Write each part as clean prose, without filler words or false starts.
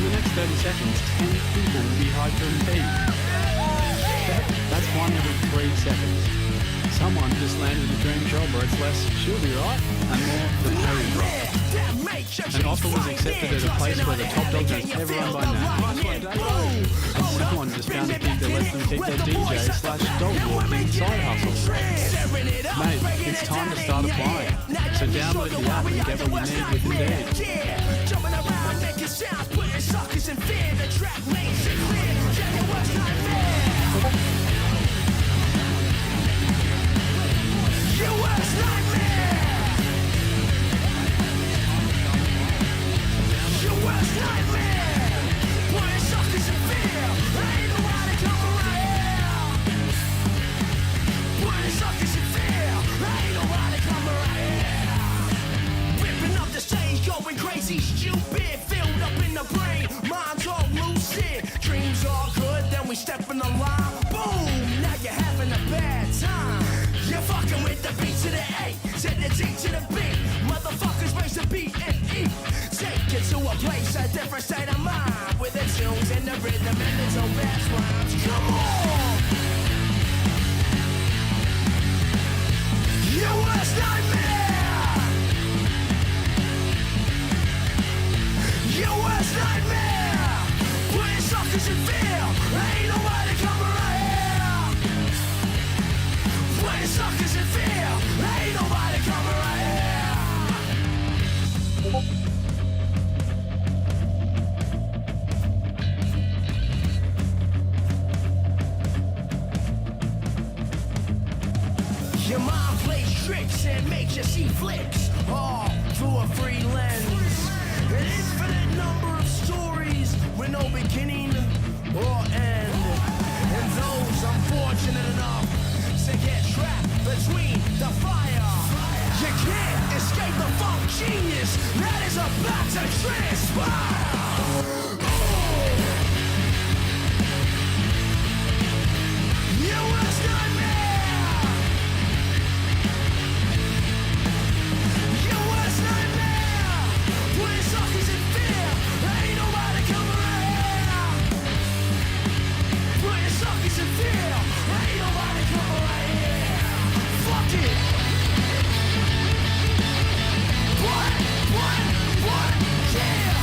the next 30 seconds, 10 people will be hyper-impeded. That's 1 every 3 seconds. Someone just landed a dream job where it's less, she'll be right, and more, the pay will drop. An offer was accepted at a place where the top dog knows everyone by name. And someone just found a gig that lets them keep their DJ/dog walking side hustle. Mate, it's time to start applying. So download the app and get what you need with Indeed. Jumping around, making sounds, putting suckers in fear. The track makes it clear. Yeah, your worst nightmare. Your worst nightmare. Your worst nightmare. Putting suckers in fear. Ain't nobody coming right here. Putting suckers in fear. Ain't nobody coming right here. Ripping up the stage, going crazy, stupid. Filled up in the brain, minds all lucid. Dreams all good, then we step in the line. Boom, now you're having a bad time. You're fucking with the beat to the A, set the T to the B. Motherfuckers raise the beat and eat. Take it to a place, a different state of mind. With the tunes and the rhythm and the dope ass rhymes. Come on! Your worst nightmare! Your worst nightmare! Putting suckers in fear. Ain't nobody coming right here. Putting suckers in fear. Ain't nobody coming right here. Your mind plays tricks and makes you see flicks, all through a free lens. An infinite number of stories with no beginning or end. And those unfortunate enough to get trapped between the fire. You can't escape the funk genius that is about to transpire. Your worst nightmare. Your worst nightmare. Putting suckers in fear. Ain't nobody coming right here. Putting suckers in fear. Ain't nobody coming right here. Fuck it. What? Yeah.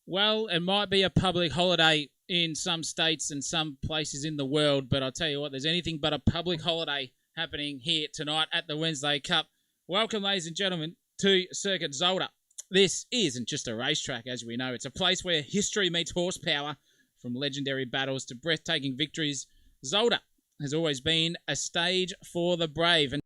Well, it might be a public holiday in some states and some places in the world, but I'll tell you what, there's anything but a public holiday happening here tonight at the Wednesday Cup. Welcome, ladies and gentlemen, to Circuit Zolder. This isn't just a racetrack, as we know. It's a place where history meets horsepower, from legendary battles to breathtaking victories. Zolder has always been a stage for the brave. And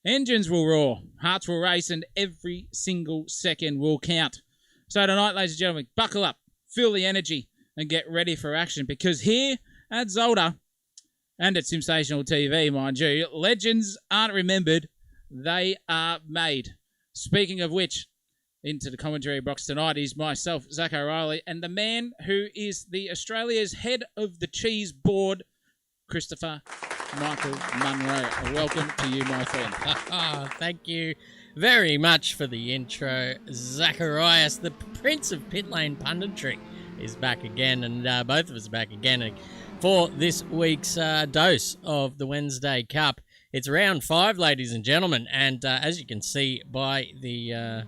engines will roar, hearts will race, and every single second will count. So tonight, ladies and gentlemen, buckle up, feel the energy, and get ready for action, because here at Zolder, and at Sensational TV, mind you, legends aren't remembered, they are made. Speaking of which, into the commentary box tonight is myself, Zach O'Reilly, and the man who is the Australia's head of the cheese board, Christopher Michael Munro. Welcome to you, my friend. Thank you very much for the intro. Zacharias, the Prince of Pit Lane Punditry, is back again, and both of us are back again for this week's dose of the Wednesday Cup. It's round 5, ladies and gentlemen, and as you can see by the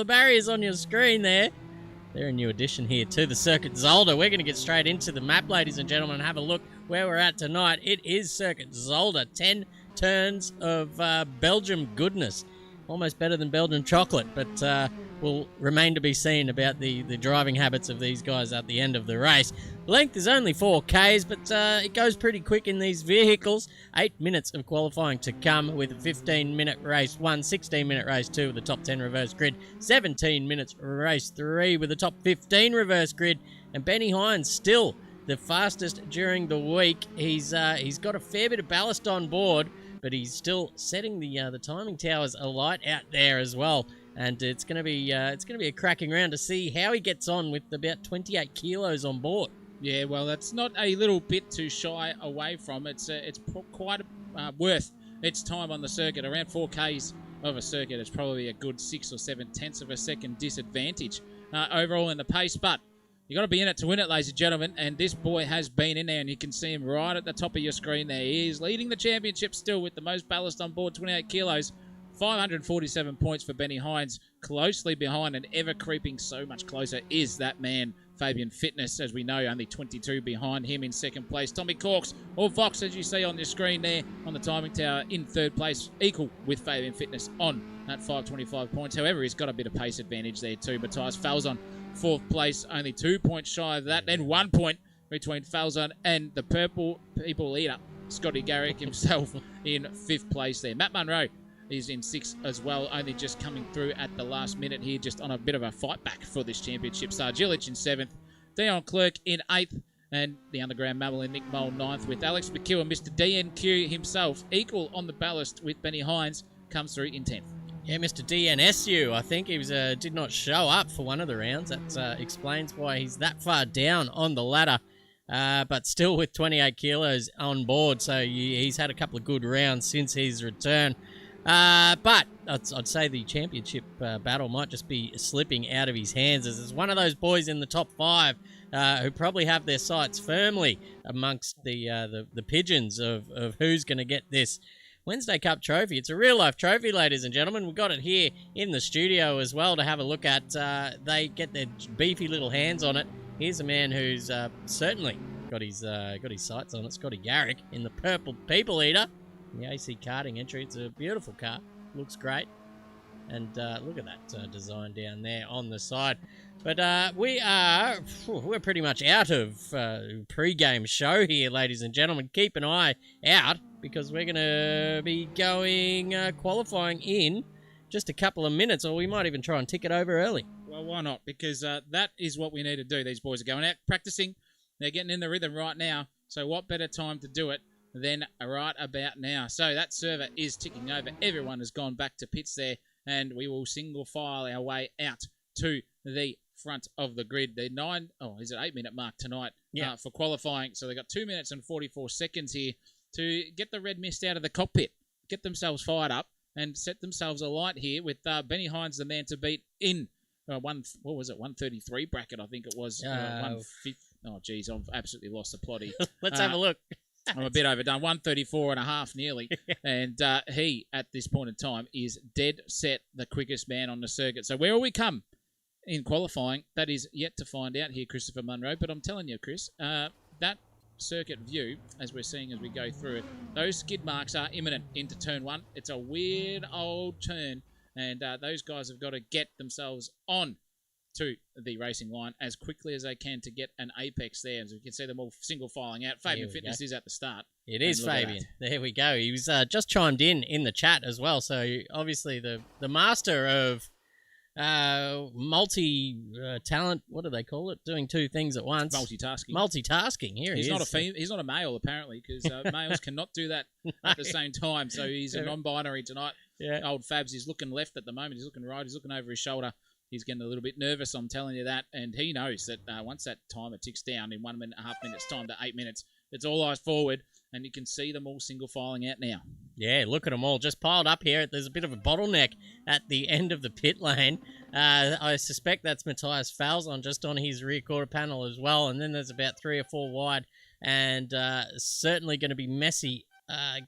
barriers on your screen there, they're a new addition here to the Circuit Zolder. We're going to get straight into the map, ladies and gentlemen, and have a look where we're at tonight. It is Circuit Zolder, 10 turns of Belgium goodness. Almost better than Belgian chocolate, but will remain to be seen about the driving habits of these guys at the end of the race. Length is only 4Ks, but it goes pretty quick in these vehicles. 8 minutes of qualifying to come with a 15-minute race 1, 16-minute race 2 with the top 10 reverse grid, 17 minutes race 3 with the top 15 reverse grid, and Benny Hines still the fastest during the week. He's got a fair bit of ballast on board, but he's still setting the timing towers alight out there as well. And it's going to be a cracking round to see how he gets on with about 28 kilos on board. Yeah, well, that's not a little bit to shy away from. It's quite worth its time on the circuit. Around 4Ks of a circuit, it's probably a good 6 or 7 tenths of a second disadvantage overall in the pace. But you got to be in it to win it, ladies and gentlemen. And this boy has been in there, and you can see him right at the top of your screen there. He is leading the championship still with the most ballast on board, 28 kilos. 547 points for Benny Hines. Closely behind and ever creeping so much closer is that man, Fabian Fitness, as we know, only 22 behind him in second place. Tommy Corks, or Fox, as you see on the screen there on the timing tower, in third place, equal with Fabian Fitness on at 525 points. However, he's got a bit of pace advantage there too. Matthias Falzon, fourth place, only 2 points shy of that. Then 1 point between Falzon and the purple people leader, Scotty Garrick himself, in fifth place there. Matt Munro is in sixth as well, only just coming through at the last minute here, just on a bit of a fight back for this championship. Sargilic in seventh, Dion Clerk in eighth, and the underground mammal in Nick Mole ninth, with Alex McEwen, Mr. DNQ himself, equal on the ballast with Benny Hines, comes through in 10th. Yeah, Mr. DNSU, I think he was did not show up for one of the rounds. That explains why he's that far down on the ladder, but still with 28 kilos on board, so he's had a couple of good rounds since his return. But I'd say the championship battle might just be slipping out of his hands, as it's one of those boys in the top 5 who probably have their sights firmly amongst the pigeons of who's going to get this Wednesday Cup trophy. It's a real-life trophy, ladies and gentlemen. We've got it here in the studio as well to have a look at. They get their beefy little hands on it. Here's a man who's certainly got his sights on it. Scotty Garrick in the purple People Eater. The AC karting entry. It's a beautiful car. Looks great. And look at that design down there on the side. But we're pretty much out of pre-game show here, ladies and gentlemen. Keep an eye out, because we're going to be going qualifying in just a couple of minutes, or we might even try and tick it over early. Well, why not? Because that is what we need to do. These boys are going out, practicing. They're getting in the rhythm right now. So what better time to do it than right about now? So that server is ticking over. Everyone has gone back to pits there, and we will single file our way out to the front of the grid. The 8-minute mark tonight for qualifying. So they've got 2 minutes and 44 seconds here to get the red mist out of the cockpit, get themselves fired up, and set themselves alight here with Benny Hines, the man to beat, in 133 bracket, I think it was. 150. Oh, geez, I've absolutely lost the plot here. Let's have a look. I'm a bit overdone. 134 and a half nearly. And he, at this point in time, is dead set the quickest man on the circuit. So where will we come in qualifying. That is yet to find out here, Christopher Munro. But I'm telling you, Chris, that circuit view, as we're seeing as we go through it, those skid marks are imminent into turn 1. It's a weird old turn, and those guys have got to get themselves on to the racing line as quickly as they can to get an apex there. As we can see them all single filing out. Fabian Fitness is at the start. It is Fabian. There we go. He was just chimed in the chat as well. So obviously the master of multi-talent, what do they call it? Doing two things at once. Multitasking. Here he's he is. He's not a male, apparently, because males cannot do that at the same time. So he's a non-binary tonight. Yeah. Old Fabs, he's looking left at the moment. He's looking right. He's looking over his shoulder. He's getting a little bit nervous, I'm telling you that. And he knows that once that timer ticks down in 1.5 minutes time to 8 minutes, it's all eyes forward. And you can see them all single filing out now. Yeah, look at them all just piled up here. There's a bit of a bottleneck at the end of the pit lane. I suspect that's Matthias Falzon just on his rear quarter panel as well. And then there's about 3 or 4 wide. And certainly going to be messy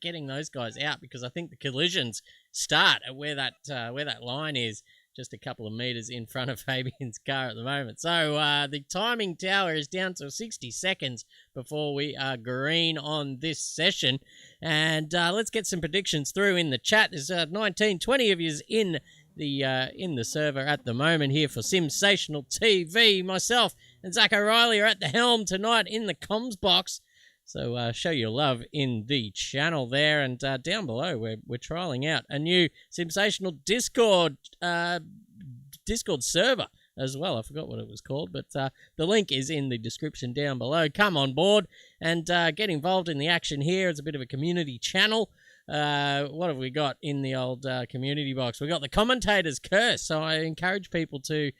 getting those guys out, because I think the collisions start at where that line is, just a couple of metres in front of Fabian's car at the moment. So the timing tower is down to 60 seconds before we are green on this session. And let's get some predictions through in the chat. There's 19, 20 of you in the server at the moment here for Simsational TV. Myself and Zach O'Reilly are at the helm tonight in the comms box. So show your love in the channel there, and down below we're trialing out a new Sensational Discord server as well. I forgot what it was called, but the link is in the description down below. Come on board and get involved in the action here. It's a bit of a community channel. What have we got in the old community box? We've got the commentator's curse, so I encourage people to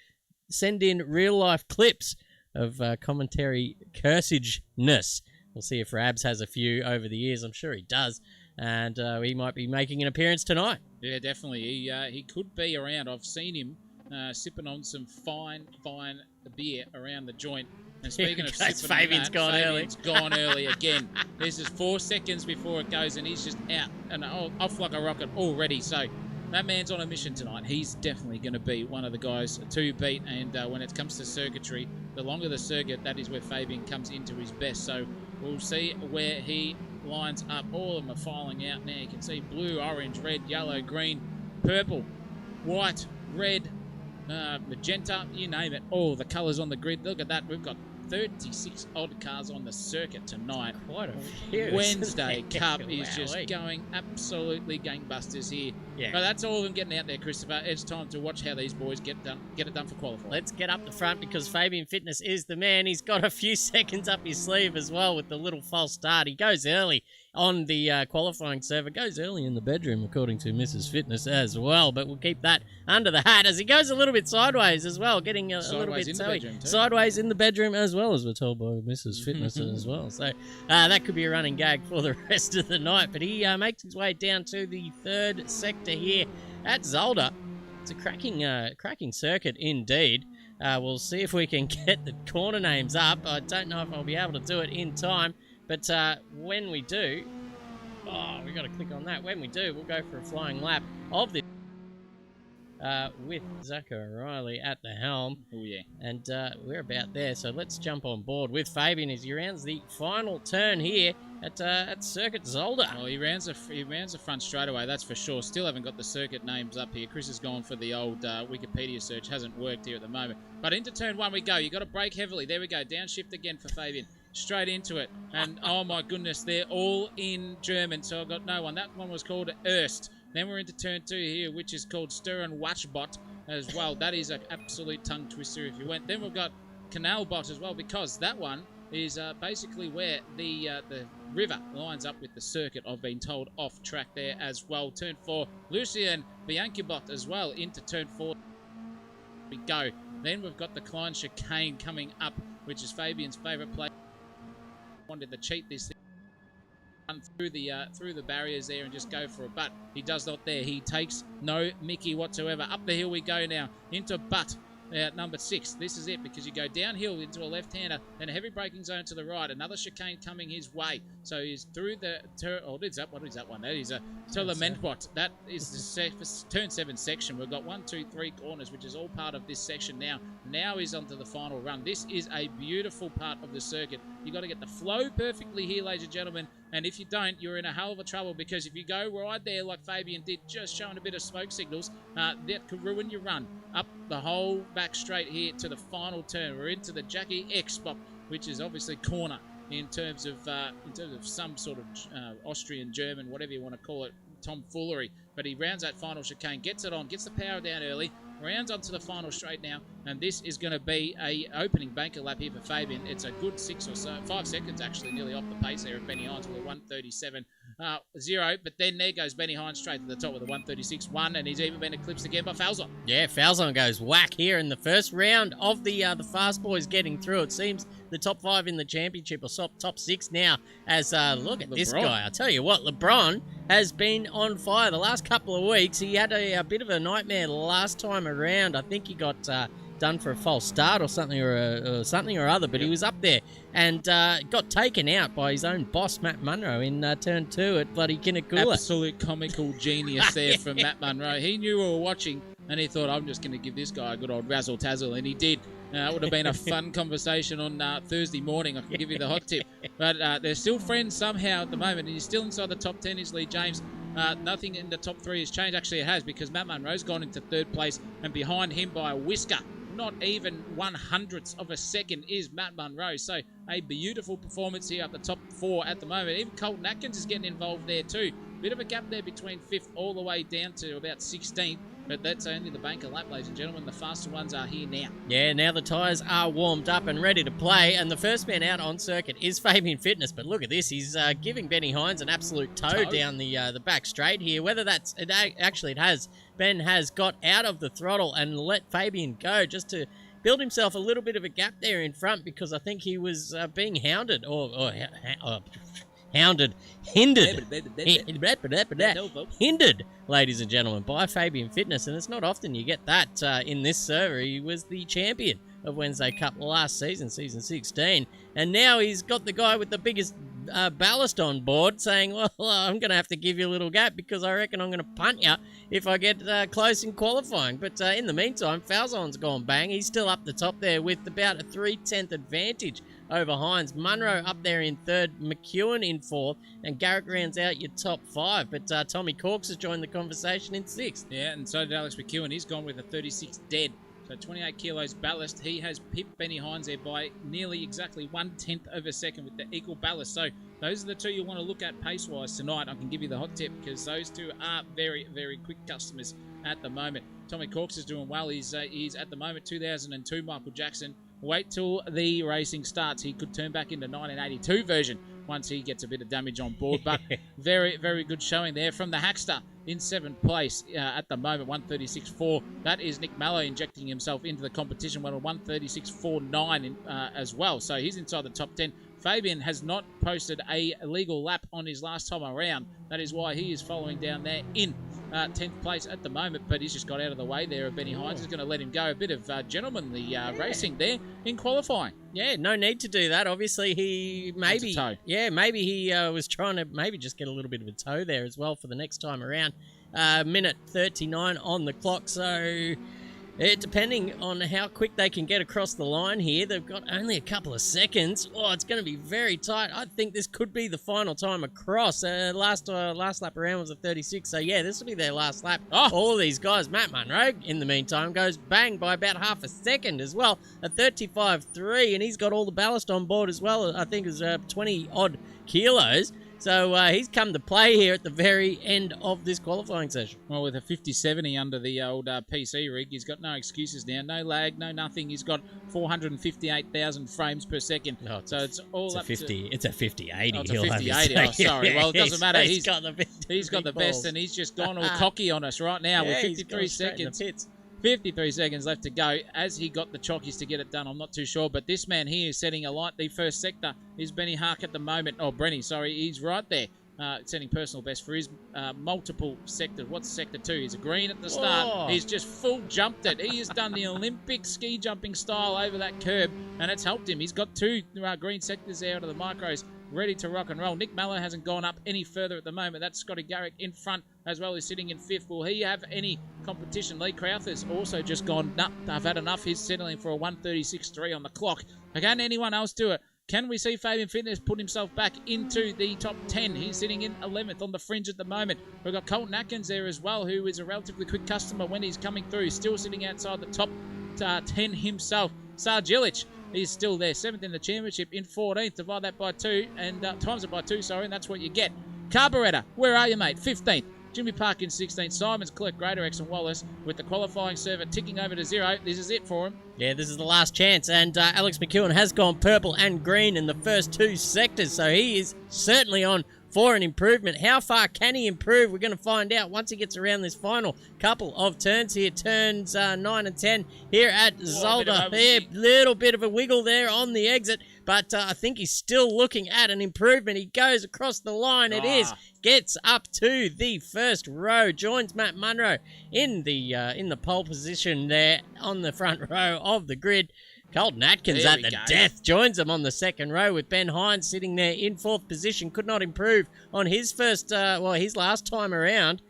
send in real-life clips of commentary cursageness. We'll see if Rabs has a few over the years. I'm sure he does. And he might be making an appearance tonight. Yeah, definitely. He could be around. I've seen him sipping on some fine beer around the joint. And speaking of sipping Fabian's gone early again. This is 4 seconds before it goes, and he's just out and off like a rocket already. So that man's on a mission tonight. He's definitely going to be one of the guys to beat. And when it comes to circuitry, the longer the circuit, that is where Fabian comes into his best. So we'll see where he lines up. All of them are filing out now. You can see blue, orange, red, yellow, green, purple, white, red, magenta, you name it. All the colours on the grid. Look at that. We've got 36 odd cars on the circuit tonight. Quite a few. Wednesday Cup is just going absolutely gangbusters here. Yeah. But that's all of them getting out there, Christopher. It's time to watch how these boys get it done for qualifying. Let's get up the front, because Fabian Fitness is the man. He's got a few seconds up his sleeve as well with the little false start. He goes early on the qualifying server. Goes early in the bedroom, according to Mrs. Fitness as well. But we'll keep that under the hat as he goes a little bit sideways as well, getting a little bit sideways in the bedroom as well, as we're told by Mrs. Fitness as well. So that could be a running gag for the rest of the night. But he makes his way down to the third sector here at Zolder. It's a cracking circuit indeed. We'll see if we can get the corner names up. I don't know if I'll be able to do it in time. But when we do, we've got to click on that. When we do, we'll go for a flying lap of this with Zach O'Reilly at the helm. Oh, yeah. And we're about there, so let's jump on board with Fabian as he rounds the final turn here at Circuit Zolder. Well, he rounds the front straight away, that's for sure. Still haven't got the circuit names up here. Chris has gone for the old Wikipedia search. Hasn't worked here at the moment. But into turn 1 we go. You've got to brake heavily. There we go. Downshift again for Fabian. Straight into it. And, oh, my goodness, they're all in German, so I've got no one. That one was called Erst. Then we're into turn 2 here, which is called Sturren Watchbot as well. That is an absolute tongue twister if you went. Then we've got Canalbot as well, because that one is basically where the river lines up with the circuit. I've been told off track there as well. Turn 4, Lucien Bianchibot as well into turn 4. We go. Then we've got the Klein Chicane coming up, which is Fabian's favourite place. Wanted to cheat this thing. Through the barriers there and just go for it, but he does not there. He takes no Mickey whatsoever. Up the hill we go now into Butt. number 6. This is it, because you go downhill into a left-hander, then a heavy braking zone to the right, another chicane coming his way. So he's through the... what is that one? That is a Telementbot. That is the turn 7 section. We've got 1, 2, 3 corners, which is all part of this section now. Now he's onto the final run. This is a beautiful part of the circuit. You've got to get the flow perfectly here, ladies and gentlemen, and if you don't, you're in a hell of a trouble, because if you go right there like Fabian did, just showing a bit of smoke signals, that could ruin your run. Up the whole back straight here to the final turn. We're into the Jackie X spot, which is obviously corner in terms of some sort of Austrian, German, whatever you want to call it, tomfoolery. But he rounds that final chicane, gets it on, gets the power down early, rounds onto the final straight now, and this is going to be a opening banker lap here for Fabian. It's a good 5 seconds actually, nearly off the pace there of Benny Hines with a 1:37.0. But then there goes Benny Hines straight to the top with a 1:36.1, and he's even been eclipsed again by Falzon. Yeah, Falzon goes whack here in the first round of the Fast Boys getting through. It seems the top 5 in the championship, or top 6 now, as look at this guy. I'll tell you what, LeBron has been on fire the last couple of weeks. He had a bit of a nightmare last time around. I think he got done for a false start or something or other, but he was up there and got taken out by his own boss, Matt Munro, in turn 2 at bloody Kinnakula. Absolute comical genius there from Matt Munro. He knew we were watching, and he thought, I'm just going to give this guy a good old razzle-tazzle, and he did. It would have been a fun conversation on Thursday morning. I can give you the hot tip. But they're still friends somehow at the moment, and he's still inside the top 10, is Lee James. Nothing in the top 3 has changed. Actually, it has, because Matt Munro's gone into 3rd place, and behind him by a whisker, not even 1/100th of a second, is Matt Munro. So a beautiful performance here up the top 4 at the moment. Even Colton Atkins is getting involved there too. Bit of a gap there between 5th all the way down to about 16th. But that's only the banker lap, ladies and gentlemen. The faster ones are here now. Yeah, now the tyres are warmed up and ready to play. And the first man out on circuit is Fabian Fitness. But look at this. He's giving Benny Hines an absolute toe down the back straight here. Whether that's... Actually, it has. Ben has got out of the throttle and let Fabian go just to build himself a little bit of a gap there in front, because I think he was being hounded hindered, ladies and gentlemen, by Fabian Fitness. And it's not often you get that in this server. He was the champion of Wednesday Cup last season, season 16, and now he's got the guy with the biggest ballast on board saying, well, I'm going to have to give you a little gap, because I reckon I'm going to punt you if I get close in qualifying. But in the meantime, Falzon's gone bang. He's still up the top there with about a 3/10 advantage over Hines. Munro up there in 3rd, McEwen in 4th, and Garrick rounds out your top 5. But Tommy Corks has joined the conversation in 6th. Yeah, and so did Alex McEwen. He's gone with a 36 dead. So 28 kilos ballast. He has pipped Benny Hines there by nearly exactly 1/10 of a second with the equal ballast. So those are the two you want to look at pace-wise tonight. I can give you the hot tip, because those two are very, very quick customers at the moment. Tommy Corks is doing well. He's at the moment 2002 Michael Jackson. Wait till the racing starts. He could turn back into 1982 version once he gets a bit of damage on board. But very, very good showing there from the Hackster in 7th place at the moment, 1:36.4. That is Nick Mallow injecting himself into the competition, with a 1:36.49 as well. So he's inside the top 10. Fabian has not posted a legal lap on his last time around. That is why he is following down there in 10th place at the moment, but he's just got out of the way there of Benny Hines. Is going to let him go. A bit of gentlemanly racing there in qualifying. Yeah, no need to do that. Obviously, he maybe he was trying to maybe just get a little bit of a toe there as well for the next time around. Minute 39 on the clock, so depending on how quick they can get across the line here, they've got only a couple of seconds. Oh, it's going to be very tight. I think this could be the final time across. Last lap around was a 36, so yeah, this will be their last lap. All of these guys. Matt Munro, in the meantime, goes bang by about half a second as well, a 35.3, and he's got all the ballast on board as well. I think it's 20-odd kilos. So he's come to play here at the very end of this qualifying session. Well, with a 50-70 under the old PC rig, he's got no excuses now. No lag, no nothing. He's got 458,000 frames per second. Oh, so it's all up to... It's a 50-80. Oh, it's a 50-80. Oh, sorry. Well, it doesn't matter. He's got the balls. best, and he's just gone all cocky on us right now with 53 seconds. 53 seconds left to go as he got the chockies to get it done. I'm not too sure, but this man here is setting alight the first sector is Benny Hark at the moment. Oh, Brenny, sorry. He's right there. setting personal best for his multiple sectors. What's sector 2? He's a green at the start. Oh. He's just full jumped it. He has done the Olympic ski jumping style over that curb, and it's helped him. He's got 2 green sectors there out of the micros, ready to rock and roll. Nick Mallow hasn't gone up any further at the moment. That's Scotty Garrick in front as well, who's sitting in 5th. Will he have any competition? Lee Crowther's also just gone, nah, I've had enough. He's settling for a 1:36.3 on the clock. Can anyone else do it? Can we see Fabian Fitness put himself back into the top 10? He's sitting in 11th on the fringe at the moment. We've got Colton Atkins there as well, who is a relatively quick customer when he's coming through. Still sitting outside the top 10 himself. Sargilic is still there, 7th in the championship, in 14th. Divide that by 2, and times it by 2, sorry, and that's what you get. Carburettor, where are you, mate? 15th. Jimmy Park in 16th. Simons, Clerk, Greater, X and Wallace with the qualifying server ticking over to 0. This is it for him. Yeah, this is the last chance, and Alex McEwen has gone purple and green in the first 2 sectors, so he is certainly on for an improvement. How far can he improve? We're going to find out once he gets around this final couple of turns here. Turns 9 and 10 here at Zolder. Little bit of a wiggle there on the exit, but I think he's still looking at an improvement. He goes across the line. It is. Gets up to the first row. Joins Matt Munro in the pole position there on the front row of the grid. Colton Atkins at the death joins him on the second row with Ben Hines sitting there in 4th position. Could not improve on his his last time around.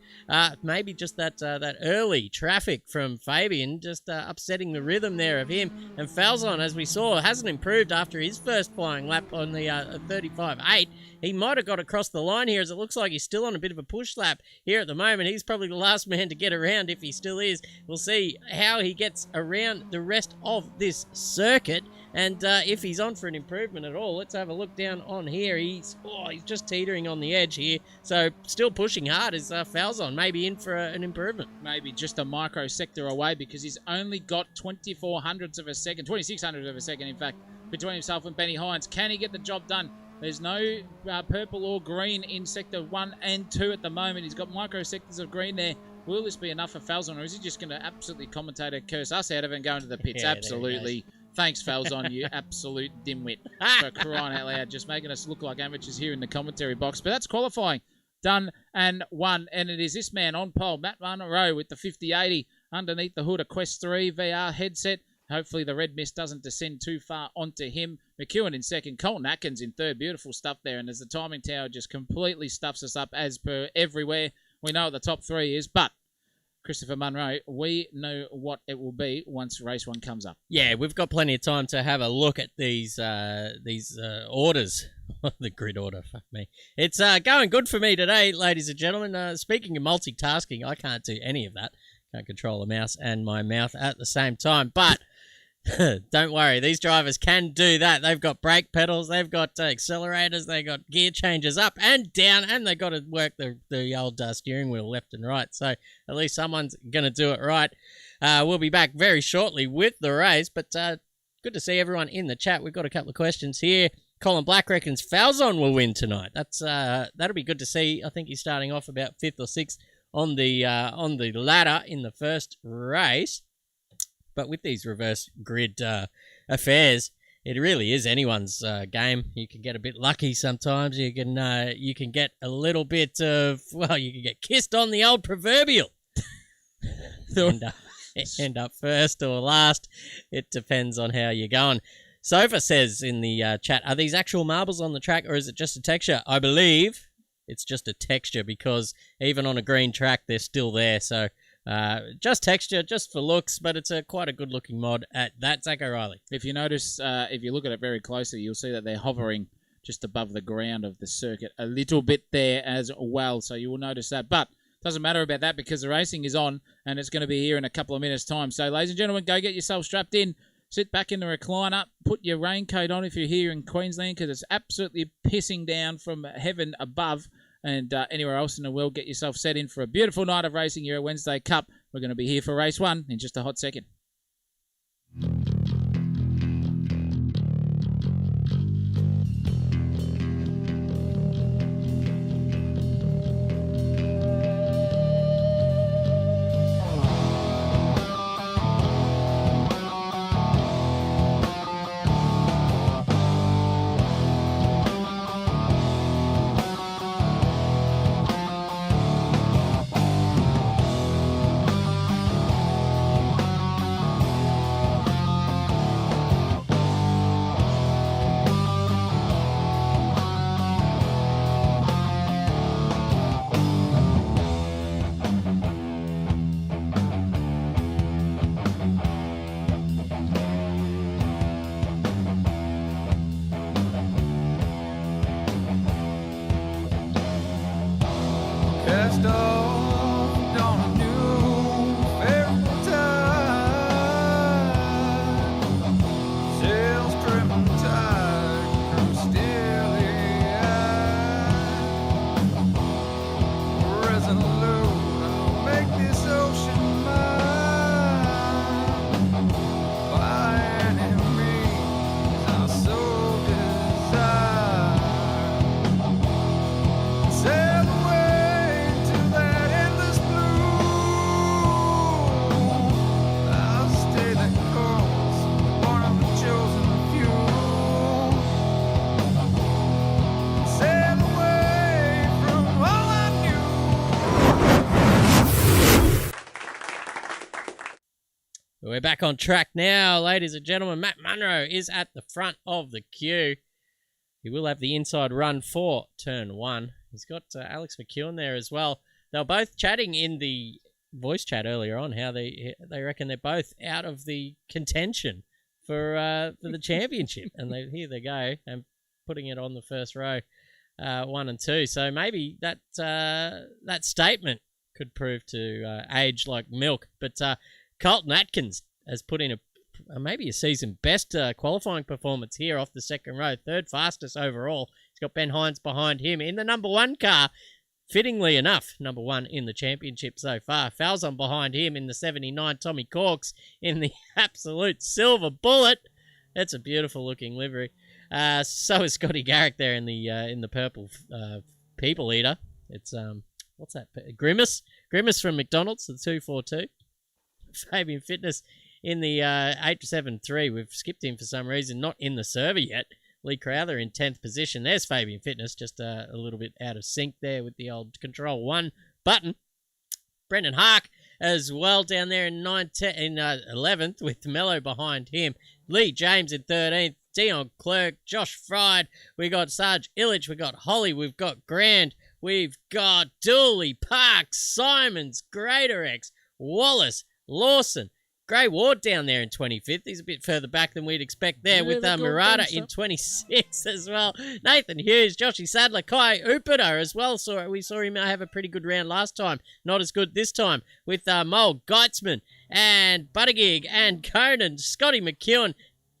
Maybe just that early traffic from Fabian just upsetting the rhythm there of him. And Falzon, as we saw, hasn't improved after his first flying lap on the 35.8. He might have got across the line here, as it looks like he's still on a bit of a push lap here at the moment. He's probably the last man to get around, if he still is. We'll see how he gets around the rest of this circuit, and if he's on for an improvement at all. Let's have a look down on here. He's just teetering on the edge here, so still pushing hard is Falzon, maybe in for an improvement. Maybe just a micro sector away, because he's only got 24 hundredths of a second, 26 hundredths of a second, in fact, between himself and Benny Hines. Can he get the job done? There's no purple or green in sector 1 and 2 at the moment. He's got micro sectors of green there. Will this be enough for Falzon, or is he just going to absolutely commentator curse us out of it and go into the pits? Yeah, absolutely. Thanks, Falzon, you absolute dimwit, for crying out loud, just making us look like amateurs here in the commentary box. But that's qualifying. Done and won. And it is this man on pole, Matt Munro, with the 5080 underneath the hood, a Quest 3 VR headset. Hopefully the red mist doesn't descend too far onto him. McEwen in 2nd, Colton Atkins in 3rd. Beautiful stuff there. And as the timing tower just completely stuffs us up as per everywhere, we know what the top 3 is. But Christopher Munro, we know what it will be once race 1 comes up. Yeah, we've got plenty of time to have a look at these orders. The grid order, fuck me. It's going good for me today, ladies and gentlemen. Speaking of multitasking, I can't do any of that. Can't control the mouse and my mouth at the same time. But don't worry, these drivers can do that. They've got brake pedals, they've got accelerators, they've got gear changes up and down, and they've got to work the old steering wheel left and right. So at least someone's going to do it right. We'll be back very shortly with the race, but good to see everyone in the chat. We've got a couple of questions here. Colin Black reckons Falzon will win tonight. That'll be good to see. I think he's starting off about 5th or 6th on the ladder in the first race. But with these reverse grid affairs, it really is anyone's game. You can get a bit lucky sometimes. You can get a little bit of, you can get kissed on the old proverbial. End up first or last. It depends on how you're going. Sofa says in the chat, are these actual marbles on the track or is it just a texture? I believe it's just a texture, because even on a green track, they're still there. So just texture, just for looks, but it's quite a good-looking mod at that, Zach O'Reilly. If you notice, if you look at it very closely, you'll see that they're hovering just above the ground of the circuit a little bit there as well. So you will notice that. But it doesn't matter about that, because the racing is on, and it's going to be here in a couple of minutes' time. So, ladies and gentlemen, go get yourself strapped in. Sit back in the recliner, put your raincoat on if you're here in Queensland, because it's absolutely pissing down from heaven above. And anywhere else in the world, get yourself set in for a beautiful night of racing here at Wednesday Cup. We're going to be here for race 1 in just a hot second. We're back on track now, ladies and gentlemen. Matt Munro is at the front of the queue. He will have the inside run for turn 1. He's got Alex McEwen there as well. They were both chatting in the voice chat earlier on how they reckon they're both out of the contention for the championship. And here they go, and putting it on the first row, 1 and 2. So maybe that statement could prove to age like milk. But Colton Atkins has put in maybe a season best qualifying performance here off the second row, 3rd fastest overall. He's got Ben Hines behind him in the number 1 car. Fittingly enough, number 1 in the championship so far. Falzon behind him in the 79. Tommy Corks in the absolute silver bullet. That's a beautiful looking livery. So is Scotty Garrick there in the purple people eater. It's what's that? Grimace from McDonald's, the 242. Fabian Fitness in the 873. We've skipped him for some reason, not in the server yet. Lee Crowther in 10th position. There's Fabian Fitness, just a little bit out of sync there with the old Control 1 button. Brendan Hark as well down there in 11th with Mello behind him. Lee James in 13th. Dion Clerk, Josh Fried. We got Sarge Illich. We got Holly. We've got Grand. We've got Dooley, Parks, Simons, Greatorex, Wallace, Lawson. Gray Ward down there in 25th. He's a bit further back than we'd expect there with Murata in 26th as well. Nathan Hughes, Joshy Sadler, Kai Upiter as well. We saw him have a pretty good round last time. Not as good this time with Mole, Geitzman and Buttigieg and Conan, Scotty McEwen,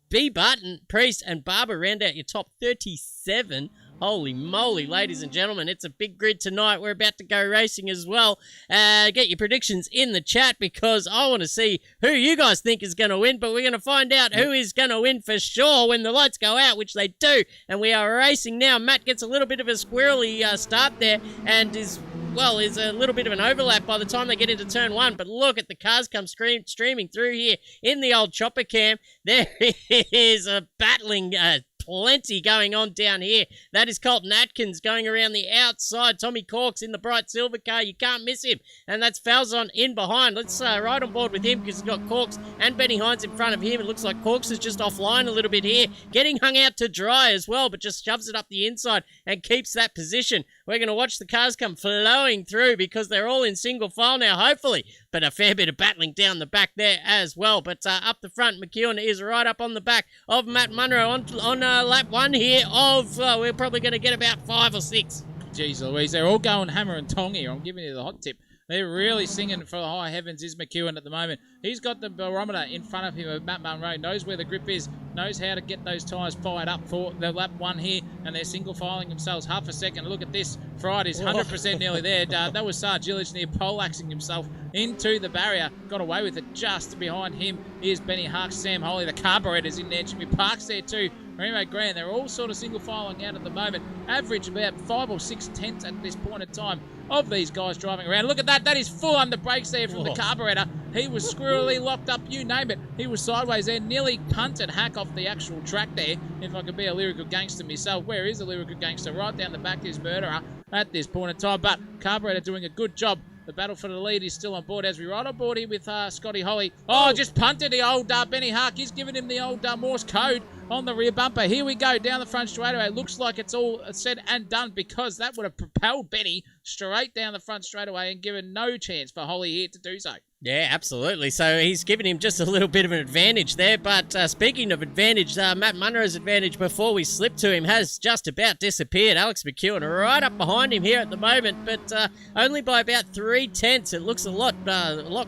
B. Barton, Priest and Barber round out your top 37. Holy moly, ladies and gentlemen, it's a big grid tonight. We're about to go racing as well. Get your predictions in the chat because I want to see who you guys think is going to win, but we're going to find out who is going to win for sure when the lights go out, which they do. And we are racing now. Matt gets a little bit of a squirrely start there and is a little bit of an overlap by the time they get into turn 1. But look at the cars come streaming through here in the old chopper cam. There is a battling plenty going on down here. That is Colton Atkins going around the outside. Tommy Corks in the bright silver car. You can't miss him. And that's Falzon in behind. Let's ride on board with him because he's got Corks and Benny Hines in front of him. It looks like Corks is just offline a little bit here. Getting hung out to dry as well, but just shoves it up the inside and keeps that position. We're going to watch the cars come flowing through because they're all in single file now, hopefully. But a fair bit of battling down the back there as well. But up the front, McEwen is right up on the back of Matt Munro on lap 1 here of, we're probably going to get about 5 or 6. Jeez Louise, they're all going hammer and tong here. I'm giving you the hot tip. They're really singing for the high heavens is McEwen at the moment. He's got the barometer in front of him of Matt Munro, knows where the grip is, knows how to get those tyres fired up for the lap 1 here, and they're single filing themselves half a second. Look at this. Friday's 100% nearly there. That was Sarge Illich near poleaxing himself into the barrier. Got away with it just behind him. Here's Benny Hark, Sam Holly, the carburettor's in there. Jimmy Parks there too. Remo Grand, they're all sort of single filing out at the moment. Average about 5 or 6 tenths at this point in time of these guys driving around. Look at that. That is full under brakes there from the carburetor. He was squirrely locked up, you name it. He was sideways there, nearly punted Hack off the actual track there. If I could be a lyrical gangster myself, where is the lyrical gangster? Right down the back is Murderer at this point in time. But carburetor doing a good job. The battle for the lead is still on board as we ride on board here with Scotty Holly. Just punted the old Benny Hark. He's giving him the old Morse code on the rear bumper. Here we go down the front straightaway. Looks like it's all said and done because that would have propelled Benny straight down the front straightaway and given no chance for Holly here to do so. Yeah, absolutely. So he's given him just a little bit of an advantage there. But speaking of advantage, Matt Munro's advantage before we slip to him has just about disappeared. Alex McEwen right up behind him here at the moment, but only by about 3 tenths. It looks a lot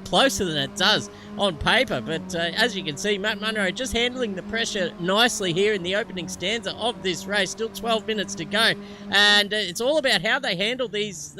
closer than it does on paper. But as you can see, Matt Munro just handling the pressure nicely here in the opening stanza of this race. Still 12 minutes to go. And it's all about how they handle these...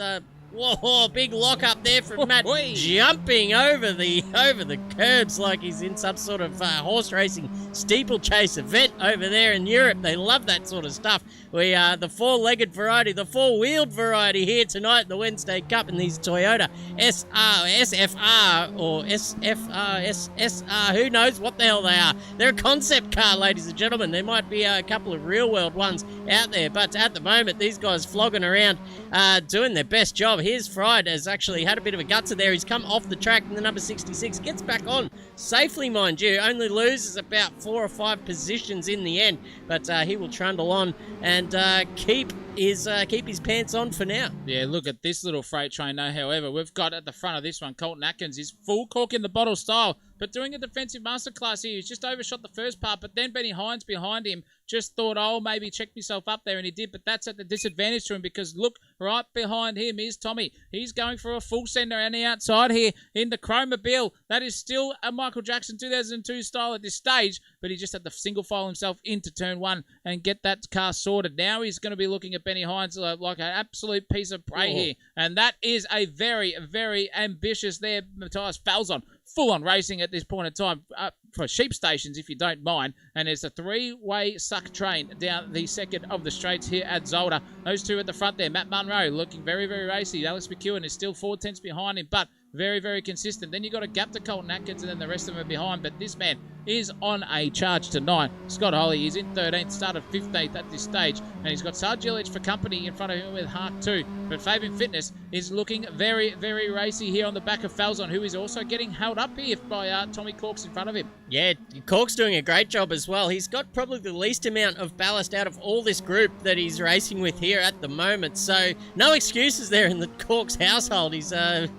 Whoa, big lock up there from Matt, jumping over the curbs like he's in some sort of horse racing steeplechase event over there in Europe. They love that sort of stuff. We are the 4-legged variety, the 4-wheeled variety here tonight in the Wednesday Cup in these Toyota SFR or SFR, who knows what the hell they are. They're a concept car, ladies and gentlemen. There might be a couple of real-world ones out there, but at the moment, these guys flogging around, doing their best job. job. Here's Fried, has actually had a bit of a gutser there. He's come off the track in the number 66, gets back on safely, mind you. Only loses about 4 or 5 positions in the end, but he will trundle on and keep his pants on for now. Yeah, look at this little freight train now. However, we've got at the front of this one, Colton Atkins is full cork in the bottle style, but doing a defensive masterclass here. He's just overshot the first part, but then Benny Hines behind him just thought, oh, maybe check myself up there, and he did, but that's at the disadvantage to him because look, right behind him is Tommy. He's going for a full sender on the outside here in the Chromobile. That is still a Michael Jackson 2002 style at this stage, but he just had to single file himself into turn 1 and get that car sorted. Now he's going to be looking at Benny Hines like an absolute piece of prey here, and that is a very, very ambitious there, Matthias Falzon. Full-on racing at this point in time for sheep stations, if you don't mind. And there's a 3-way suck train down the second of the straights here at Zolder. Those two at the front there. Matt Munro looking very, very racy. Alex McEwen is still 4 tenths behind him, but very, very consistent. Then you've got a gap to Colton Atkins, and then the rest of them are behind. But this man is on a charge tonight. Scott Holly is in 13th, started 15th at this stage, and he's got Sarge for company in front of him with Hark 2. But Fabian Fitness is looking very, very racy here on the back of Falzon, who is also getting held up here by Tommy Corks in front of him. Yeah, Cork's doing a great job as well. He's got probably the least amount of ballast out of all this group that he's racing with here at the moment. So no excuses there in the Corks household. He's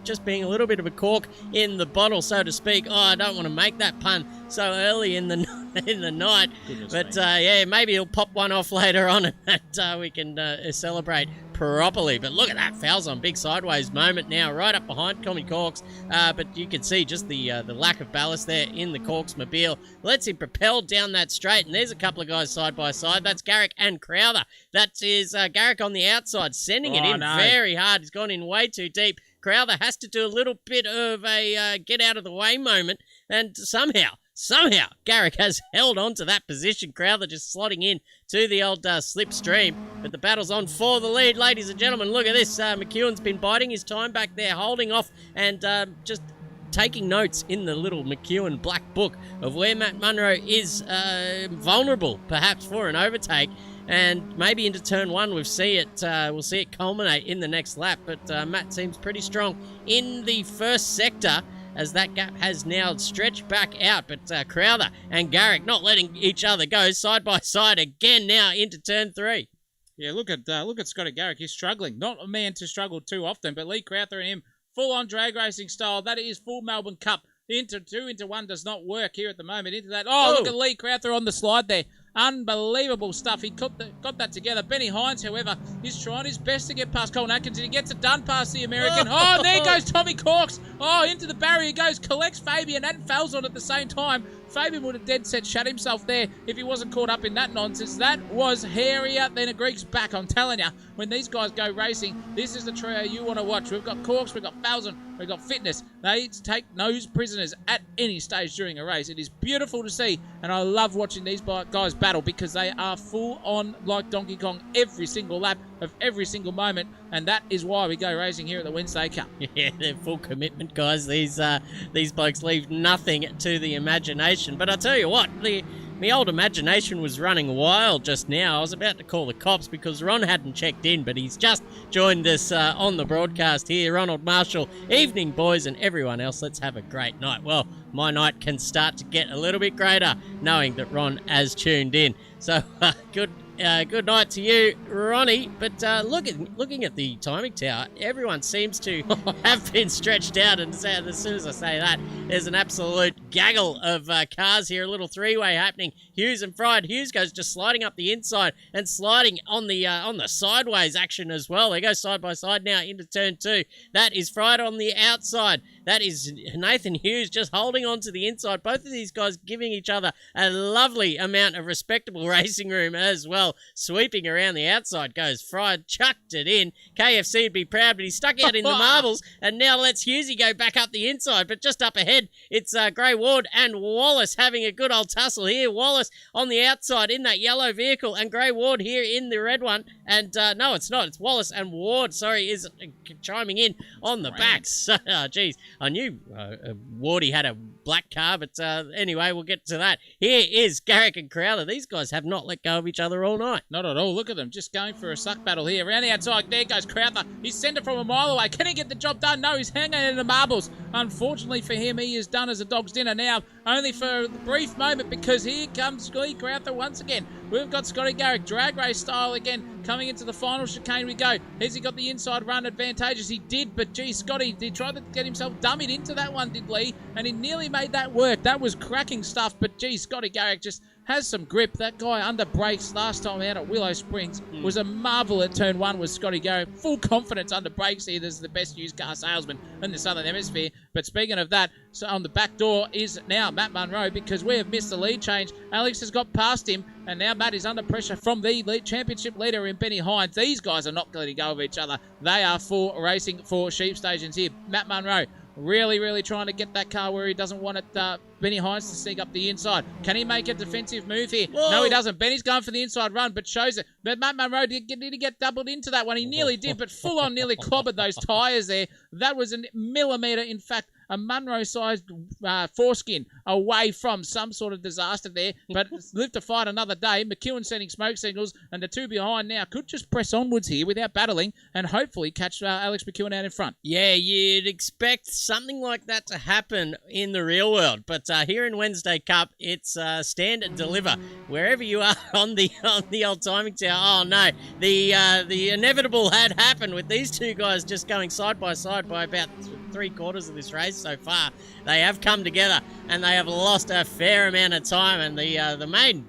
just being a little bit of a cork in the bottle, so to speak. Oh, I don't want to make that pun so early in the night. But yeah, maybe he'll pop one off later on and we can celebrate properly. But look at that, Falzon, big sideways moment now, right up behind Tommy Corks. But you can see just the lack of ballast there in the Corks mobile. Lets him propel down that straight, and there's a couple of guys side by side. That's Garrick and Crowther. That is Garrick on the outside, sending it in very hard. He's gone in way too deep. Crowther has to do a little bit of a get out of the way moment, and somehow Garrick has held on to that position. Crowther just slotting in to the old slipstream, but the battle's on for the lead, ladies and gentlemen. Look at this. McEwen's been biding his time back there, holding off and just taking notes in the little McEwen black book of where Matt Munro is vulnerable, perhaps for an overtake. And maybe into turn 1 we'll see it culminate in the next lap. But Matt seems pretty strong in the first sector, as that gap has now stretched back out. But Crowther and Garrick not letting each other go side by side again now into turn 3. Yeah, look at Scotty Garrick. He's struggling. Not a man to struggle too often, but Lee Crowther and him full-on drag racing style. That is full Melbourne Cup. Into 2 into 1 does not work here at the moment. Into that. Oh, look at Lee Crowther on the slide there. Unbelievable stuff. He got that together. Benny Hines, however, is trying his best to get past Colin Atkins, and he gets it done past the American. Oh, there goes Tommy Corks. Oh, into the barrier goes. Collects Fabian and Falzon at the same time. Fabian would have dead set shut himself there if he wasn't caught up in that nonsense. That was hairier than a Greek's back, I'm telling you. When these guys go racing, this is the trio you want to watch. We've got Corks, we've got Falzon, we've got Fitness. They take no prisoners at any stage during a race. It is beautiful to see, and I love watching these guys battle because they are full on like Donkey Kong every single lap of every single moment, and that is why we go racing here at the Wednesday Cup. Yeah, they're full commitment, guys. These blokes leave nothing to the imagination. But I tell you what, my old imagination was running wild just now. I was about to call the cops because Ron hadn't checked in, but he's just joined us on the broadcast here. Ronald Marshall, evening, boys, and everyone else. Let's have a great night. Well, my night can start to get a little bit greater knowing that Ron has tuned in. So good night to you, Ronnie. But looking at the timing tower, everyone seems to have been stretched out. And as soon as I say that, there's an absolute gaggle of cars here. A little 3-way happening. Hughes and Fried. Hughes goes just sliding up the inside and sliding on the sideways action as well. They go side by side now into turn 2. That is Fried on the outside. That is Nathan Hughes just holding on to the inside. Both of these guys giving each other a lovely amount of respectable racing room as well. Sweeping around the outside goes Fried, chucked it in. KFC would be proud, but he's stuck out in the marbles, and now lets Hughesy go back up the inside. But just up ahead, it's Gray Ward and Wallace having a good old tussle here. Wallace on the outside in that yellow vehicle, and Gray Ward here in the red one. And no, it's not. It's Wallace and Ward, is chiming in on the back. So, geez, I knew Wardy had a black car. But anyway, we'll get to that. Here is Garrick and Crowther. These guys have not let go of each other all night. Not at all. Look at them, just going for a suck battle here. Around the outside, there goes Crowther. He's sent it from a mile away. Can he get the job done? No, he's hanging in the marbles. Unfortunately for him, he is done as a dog's dinner now, only for a brief moment, because here comes Lee Crowther once again. We've got Scotty Garrick, drag race style again, coming into the final chicane we go. Has he got the inside run advantageous? He did, but gee, Scotty, he tried to get himself dummied into that one, did Lee, and he nearly made that work. That was cracking stuff, but gee, Scotty Garrick just has some grip. That guy under brakes last time out at Willow Springs was a marvel at turn one with Scotty Garrick. Full confidence under brakes here. This is the best used car salesman in the Southern Hemisphere. But speaking of that, so on the back door is now Matt Munro, because we have missed the lead change. Alex has got past him, and now Matt is under pressure from the lead championship leader in Benny Hines. These guys are not letting go of each other. They are for racing for sheep stations here. Matt Munro really trying to get that car where he doesn't want it, Benny Hines to sneak up the inside. Can he make a defensive move here? Whoa. No, he doesn't. Benny's going for the inside run, but shows it. But Matt Munro did get doubled into that one. He nearly did, but full on nearly clobbered those tyres there. That was a millimetre, in fact, a Munro-sized foreskin away from some sort of disaster there. But live to fight another day. McEwen sending smoke signals, and the two behind now could just press onwards here without battling and hopefully catch Alex McEwen out in front. Yeah, you'd expect something like that to happen in the real world. But here in Wednesday Cup, it's stand and deliver. Wherever you are on the old timing tower, oh no, the inevitable had happened with these two guys just going side by side by about 3/4 of this race so far. They have come together and they have lost a fair amount of time, and the main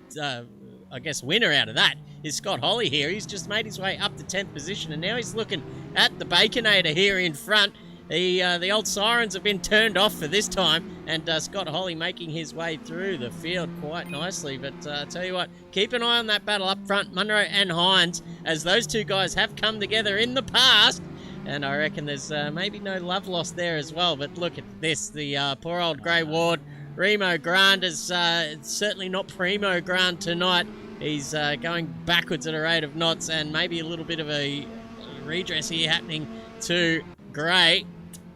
I guess winner out of that is Scott Holly here. He's just made his way up to 10th position, and now he's looking at the Baconator here in front. The old sirens have been turned off for this time, and Scott Holly making his way through the field quite nicely. But I tell you what, keep an eye on that battle up front, Munro and Hines, as those two guys have come together in the past. And I reckon there's maybe no love lost there as well. But look at this, the poor old Grey Ward. Remo Grant is certainly not Primo Grant tonight. He's going backwards at a rate of knots, and maybe a little bit of a redress here happening to Gray.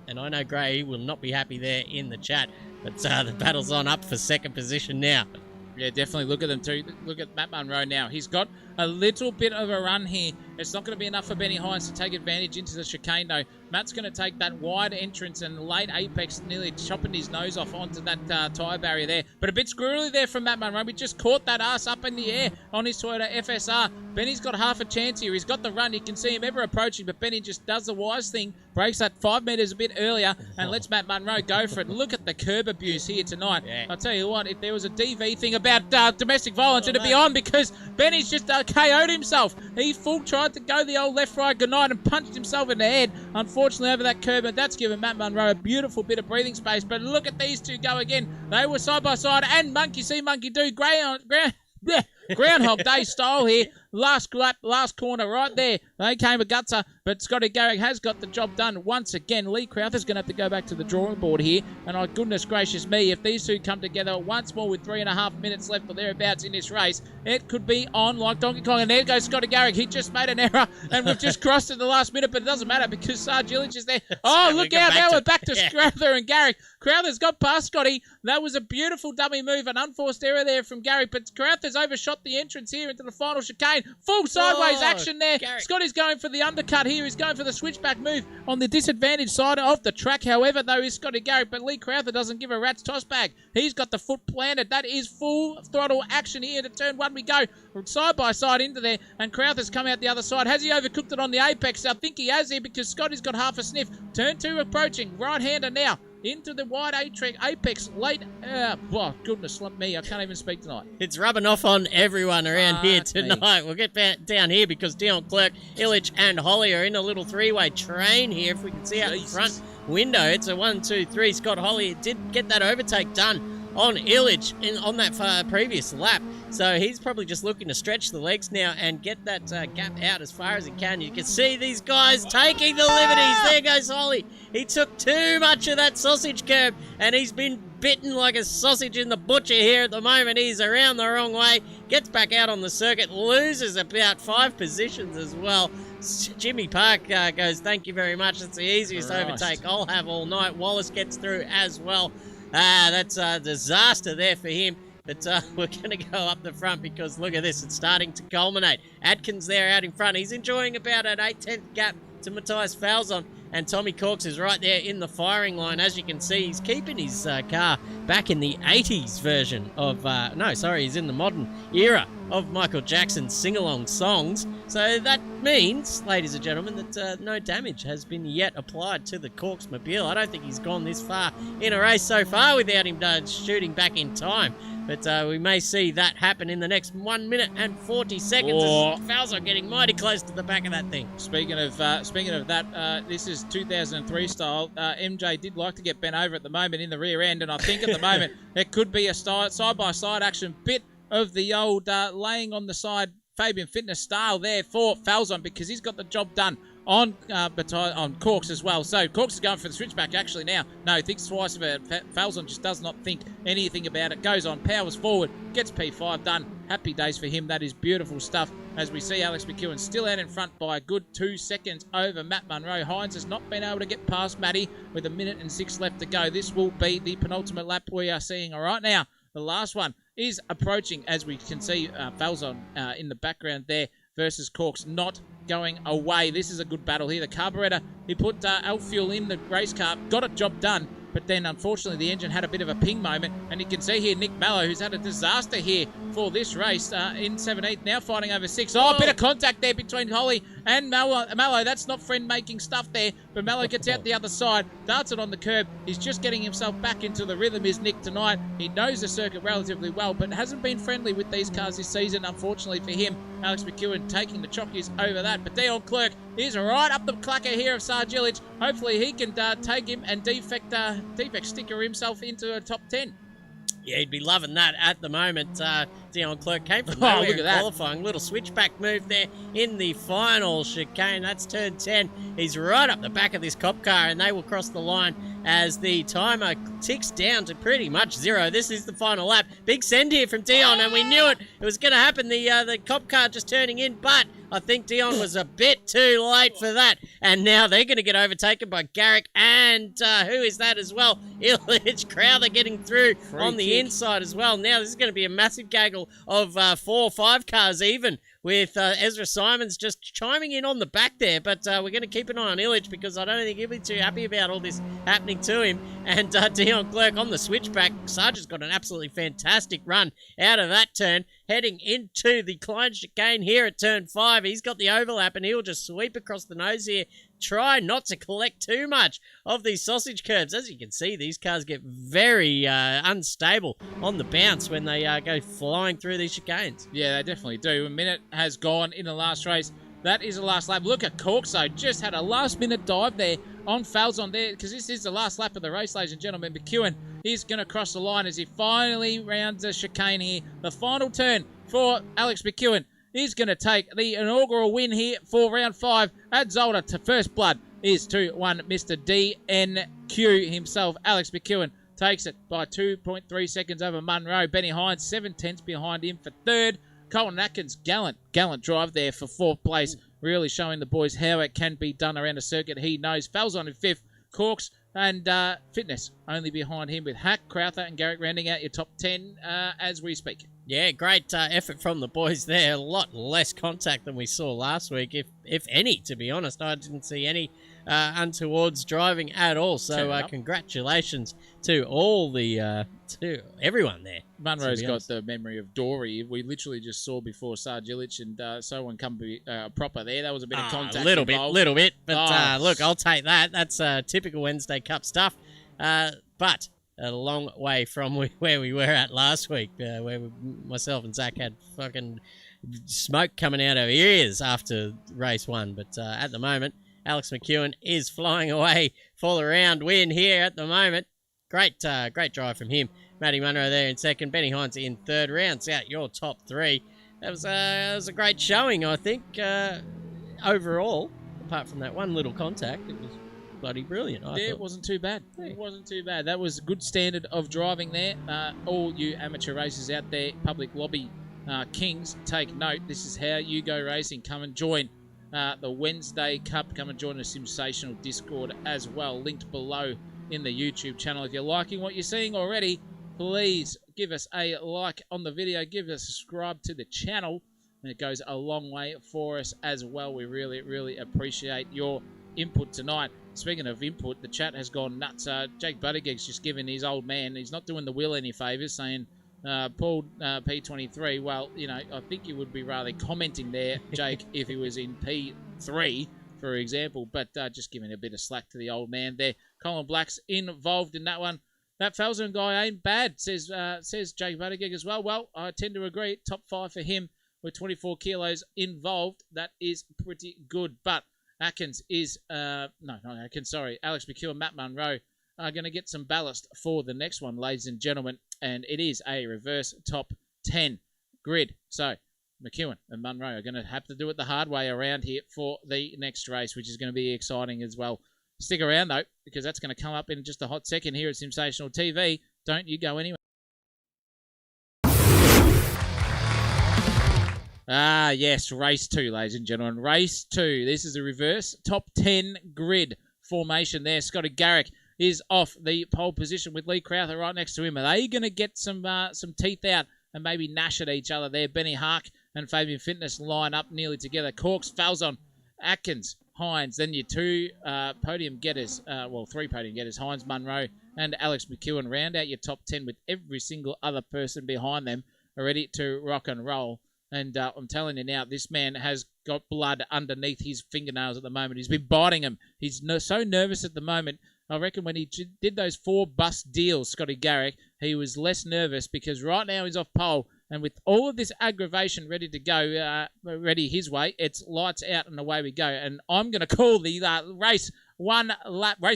And I know Gray will not be happy there in the chat. But the battle's on up for second position now. Yeah, definitely look at them too. Look at Matt Munro now. He's got a little bit of a run here. It's not going to be enough for Benny Hines to take advantage into the chicane, though. Matt's going to take that wide entrance and late apex, nearly chopping his nose off onto that tyre barrier there. But a bit squirrely there from Matt Munro. We just caught that ass up in the air on his Toyota FSR. Benny's got half a chance here. He's got the run. You can see him ever approaching, but Benny just does the wise thing, breaks that 5 metres a bit earlier, and lets Matt Munro go for it. Look at the curb abuse here tonight. Yeah. I'll tell you what, if there was a DV thing about domestic violence, it'd be on, because Benny's just KO'd himself. He tried to go the old left-right goodnight and punched himself in the head, unfortunately, over that curb, and that's given Matt Munro a beautiful bit of breathing space. But look at these two go again. They were side by side, and monkey see, monkey do. Groundhog Day style here. Last lap, last corner right there. They came a gutser, but Scotty Garrick has got the job done once again. Lee Crowther's going to have to go back to the drawing board here. And oh, goodness gracious me, if these two come together once more with 3.5 minutes left or thereabouts in this race, it could be on like Donkey Kong. And there goes Scotty Garrick. He just made an error, and we've just crossed at the last minute, but it doesn't matter because Sarge Illich is there. Oh, look out. Now we're back to Crowther and Garrick. Crowther's got past Scotty. That was a beautiful dummy move, an unforced error there from Garrick, but Crowther's overshot the entrance here into the final chicane. Full sideways action there. Garrick. Scotty's going for the undercut here. He's going for the switchback move on the disadvantaged side of the track. However, though, is Scotty Garrick, but Lee Crowther doesn't give a rat's toss bag. He's got the foot planted. That is full throttle action here to turn one. We go side by side into there, and Crowther's come out the other side. Has he overcooked it on the apex? I think he has here because Scotty's got half a sniff. Turn two approaching. Right-hander now. Into the wide apex late. Oh, goodness me. I can't even speak tonight. It's rubbing off on everyone around here tonight. We'll get down here because Dion Clerk, Illich, and Holly are in a little three-way train here. If we can see out the front window, it's a 1, 2, 3. Scott Holly did get that overtake done on Illich on that previous lap. So he's probably just looking to stretch the legs now and get that gap out as far as he can. You can see these guys taking the liberties. There goes Holly. He took too much of that sausage curb, and he's been bitten like a sausage in the butcher here at the moment. He's around the wrong way, gets back out on the circuit, loses about 5 positions as well. Jimmy Park goes, thank you very much. It's the easiest overtake I'll have all night. Wallace gets through as well. That's a disaster there for him. But we're going to go up the front because look at this. It's starting to culminate. Atkins there out in front. He's enjoying about an 8/10 gap to Matthias Falzon. And Tommy Corks is right there in the firing line. As you can see, he's keeping his car back in the 80s version of... he's in the modern era of Michael Jackson's sing-along songs. So that means, ladies and gentlemen, that no damage has been yet applied to the Corks mobile. I don't think he's gone this far in a race so far without him shooting back in time. But we may see that happen in the next 1 minute and 40 seconds. As Falzon getting mighty close to the back of that thing. Speaking of that, this is 2003 style. MJ did like to get bent over at the moment in the rear end, and I think at the moment it could be a side-by-side action, bit of the old laying on the side Fabian Fitness style there for Falzon, because he's got the job done on Corks as well. So Corks is going for the switchback actually now. No, thinks twice about it. Falzon just does not think anything about it. Goes on, powers forward, gets P5 done. Happy days for him. That is beautiful stuff. As we see Alex McEwen still out in front by a good 2 seconds over Matt Munro. Hines has not been able to get past Matty with 1 minute and 6 left to go. This will be the penultimate lap we are seeing right now. The last one is approaching, as we can see Falzon in the background there versus Corks not going away. This is a good battle here. The carburetor, he put fuel in the race car, got a job done, but then unfortunately the engine had a bit of a ping moment, and you can see here Nick Mallow, who's had a disaster here for this race in 17th, now fighting over 6. Oh, a bit of contact there between Holly and Mallow. That's not friend-making stuff there, but Mallow gets out the other side, darts it on the curb. He's just getting himself back into the rhythm, is Nick, tonight. He knows the circuit relatively well, but hasn't been friendly with these cars this season, unfortunately for him. Alex McEwen taking the chockies over that, but Dion Clerk is right up the clacker here of Sargillich. Hopefully he can take him and defect sticker himself into a top 10. Yeah, he'd be loving that at the moment. Dion Clerk came from Oh, nowhere look at in that. qualifying. Little switchback move there in the final chicane. That's turn 10. He's right up the back of this cop car, and they will cross the line as the timer ticks down to pretty much 0. This is the final lap. Big send here from Dion, and we knew it was going to happen. The cop car just turning in, but I think Dion was a bit too late for that. And now they're going to get overtaken by Garrick, and who is that as well? Illich. Crowther getting through on the inside as well. Now this is going to be a massive gaggle of 4 or 5 cars even, with Ezra Simons just chiming in on the back there. But we're going to keep an eye on Illich, because I don't think he'll be too happy about all this happening to him. And Dion Clerk on the switchback. Sarge's got an absolutely fantastic run out of that turn, heading into the Klein chicane here at turn 5. He's got the overlap, and he'll just sweep across the nose here. Try not to collect too much of these sausage curbs. As you can see, these cars get very unstable on the bounce when they go flying through these chicanes. Yeah, they definitely do. A minute has gone in the last race. That is the last lap. Look at Corkso. Just had a last-minute dive there on Falzon there, because this is the last lap of the race, ladies and gentlemen. McEwen is going to cross the line as he finally rounds the chicane here. The final turn for Alex McEwen. He's going to take the inaugural win here for round 5 at Zolder. To first blood is 2-1 Mr. DNQ himself. Alex McEwen takes it by 2.3 seconds over Munro. Benny Hines 7/10 behind him for third. Colin Atkins, gallant drive there for 4th place. Really showing the boys how it can be done around a circuit he knows. Falzon in 5th. Corks and Fitness only behind him, with Hack, Crowther and Garrick rounding out your top 10 as we speak. Yeah, great effort from the boys there. A lot less contact than we saw last week, if any, to be honest. I didn't see any untowards driving at all. So congratulations to all the to everyone there. Munro's got the memory of Dory. We literally just saw before Sargillich and someone come proper there. That was a bit of contact. A little bit. But look, I'll take that. That's typical Wednesday Cup stuff. But a long way from where we were at last week, where myself and Zach had fucking smoke coming out of our ears after race 1. But at the moment, Alex McEwen is flying away for the round win here at the moment. Great drive from him. Matty Munro there in 2nd. Benny Hines in 3rd. Rounds out your top 3. That was a great showing, I think, overall. Apart from that one little contact, it was bloody brilliant. It wasn't too bad. It wasn't too bad. That was a good standard of driving there. All you amateur racers out there, public lobby kings, take note. This is how you go racing. Come and join the Wednesday Cup. Come and join the sensational Discord as well, linked below in the YouTube channel. If you're liking what you're seeing already, please give us a like on the video. Give us a subscribe to the channel. And it goes a long way for us as well. We really, really appreciate your input tonight. Speaking of input, the chat has gone nuts. Jake Buttigieg's just giving his old man, he's not doing the Will any favours, saying, Paul P23, well, you know, I think you would be rather commenting there, Jake, if he was in P3, for example, but just giving a bit of slack to the old man there. Colin Black's involved in that one. That Falzon guy ain't bad, says Jake Buttigieg as well. Well, I tend to agree. Top 5 for him with 24 kilos involved. That is pretty good. But Atkins is, Alex McEwen, Matt Munro are going to get some ballast for the next one, ladies and gentlemen. And it is a reverse top 10 grid. So McEwen and Munro are going to have to do it the hard way around here for the next race, which is going to be exciting as well. Stick around, though, because that's going to come up in just a hot second here at Sensational TV. Don't you go anywhere. Ah, yes, race 2, ladies and gentlemen. Race 2. This is a reverse top 10 grid formation there. Scotty Garrick is off the pole position with Lee Crowther right next to him. Are they going to get some teeth out and maybe gnash at each other there? Benny Hark and Fabian Fitness line up nearly together. Corks, Falzon, Atkins, Hines. Then your 2 podium getters, 3 podium getters, Hines, Munro, and Alex McEwen. Round out your top 10 with every single other person behind them ready to rock and roll. And I'm telling you now, this man has got blood underneath his fingernails at the moment. He's been biting them. He's so nervous at the moment. I reckon when he did those 4 bus deals, Scotty Garrick, he was less nervous because right now he's off pole. And with all of this aggravation ready to go, ready his way, it's lights out and away we go. And I'm going to call the race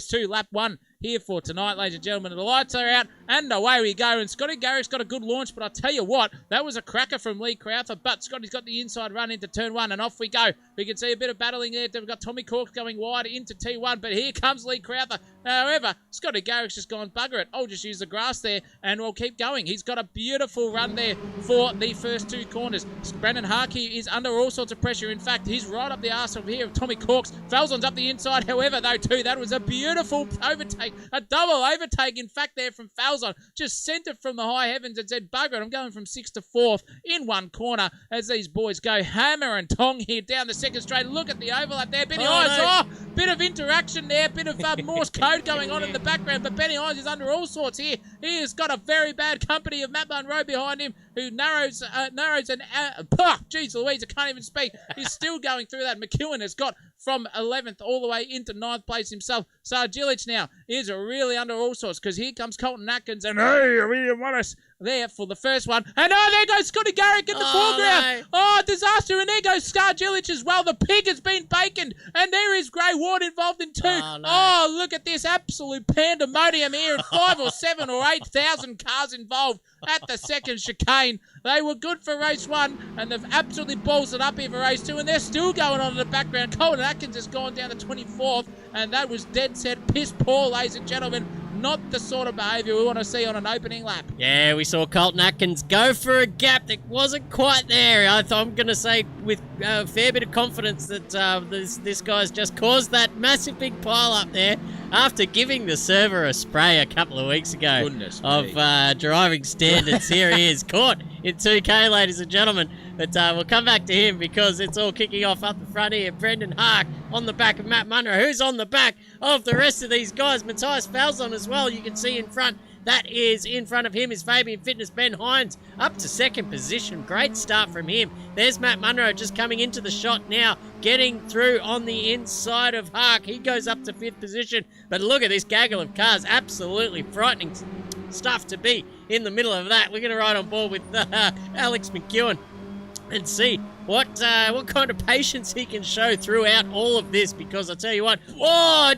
2, lap 1 here for tonight, ladies and gentlemen. The lights are out and away we go. And Scotty Garrick's got a good launch, but I'll tell you what, that was a cracker from Lee Crowther. But Scotty's got the inside run into turn 1 and off we go. We can see a bit of battling there. We've got Tommy Corks going wide into T1, but here comes Lee Crowther. However, Scotty Garrick's just gone bugger it. I'll just use the grass there and we'll keep going. He's got a beautiful run there for the first 2 corners. Brandon Harkey is under all sorts of pressure. In fact, he's right up the arse of here of Tommy Corks. Falzon's up the inside. However, though, too, that was a beautiful overtake, a double overtake, in fact, there from Falzon. Just sent it from the high heavens and said, bugger it, I'm going from 6th to 4th in one corner as these boys go hammer and tong here down the second straight. Look at the overlap there. Benny Hines, bit of interaction there, bit of Morse code going on in the background, but Benny Hines is under all sorts here. He has got a very bad company of Matt Munro behind him, who narrows and geez Louise, I can't even speak. He's still going through that. McEwen has got from 11th all the way into 9th place himself. Sargilic now is really under all sorts because here comes Colton Atkins and hey, I really want us there for the first one. And there goes Scotty Garrick in the foreground. No. Oh, disaster. And there goes Sargilic as well. The pig has been baconed. And there is Grey Ward involved in 2. Oh, look at this absolute pandemonium here. 5 or 7 or 8,000 cars involved at the second chicane. They were good for race 1 and they've absolutely balls it up here for race 2 and they're still going on in the background. Colton Atkins has gone down to 24th and that was dead set piss poor, ladies and gentlemen. Not the sort of behaviour we want to see on an opening lap. Yeah, we saw Colton Atkins go for a gap that wasn't quite there. I'm going to say with a fair bit of confidence that this guy's just caused that massive big pile up there after giving the server a spray a couple of weeks ago of driving standards. Here he is, caught in 2K, ladies and gentlemen. But we'll come back to him because it's all kicking off up the front here. Brendan Hark on the back of Matt Munro, who's on the back of the rest of these guys. Matthias Falzon as well, you can see in front. That is in front of him is Fabian Fitness. Ben Hines up to 2nd position. Great start from him. There's Matt Munro just coming into the shot now, getting through on the inside of Hark. He goes up to 5th position. But look at this gaggle of cars. Absolutely frightening stuff to be in the middle of that. We're going to ride on board with Alex McEwen and see what kind of patience he can show throughout all of this, because I tell you what,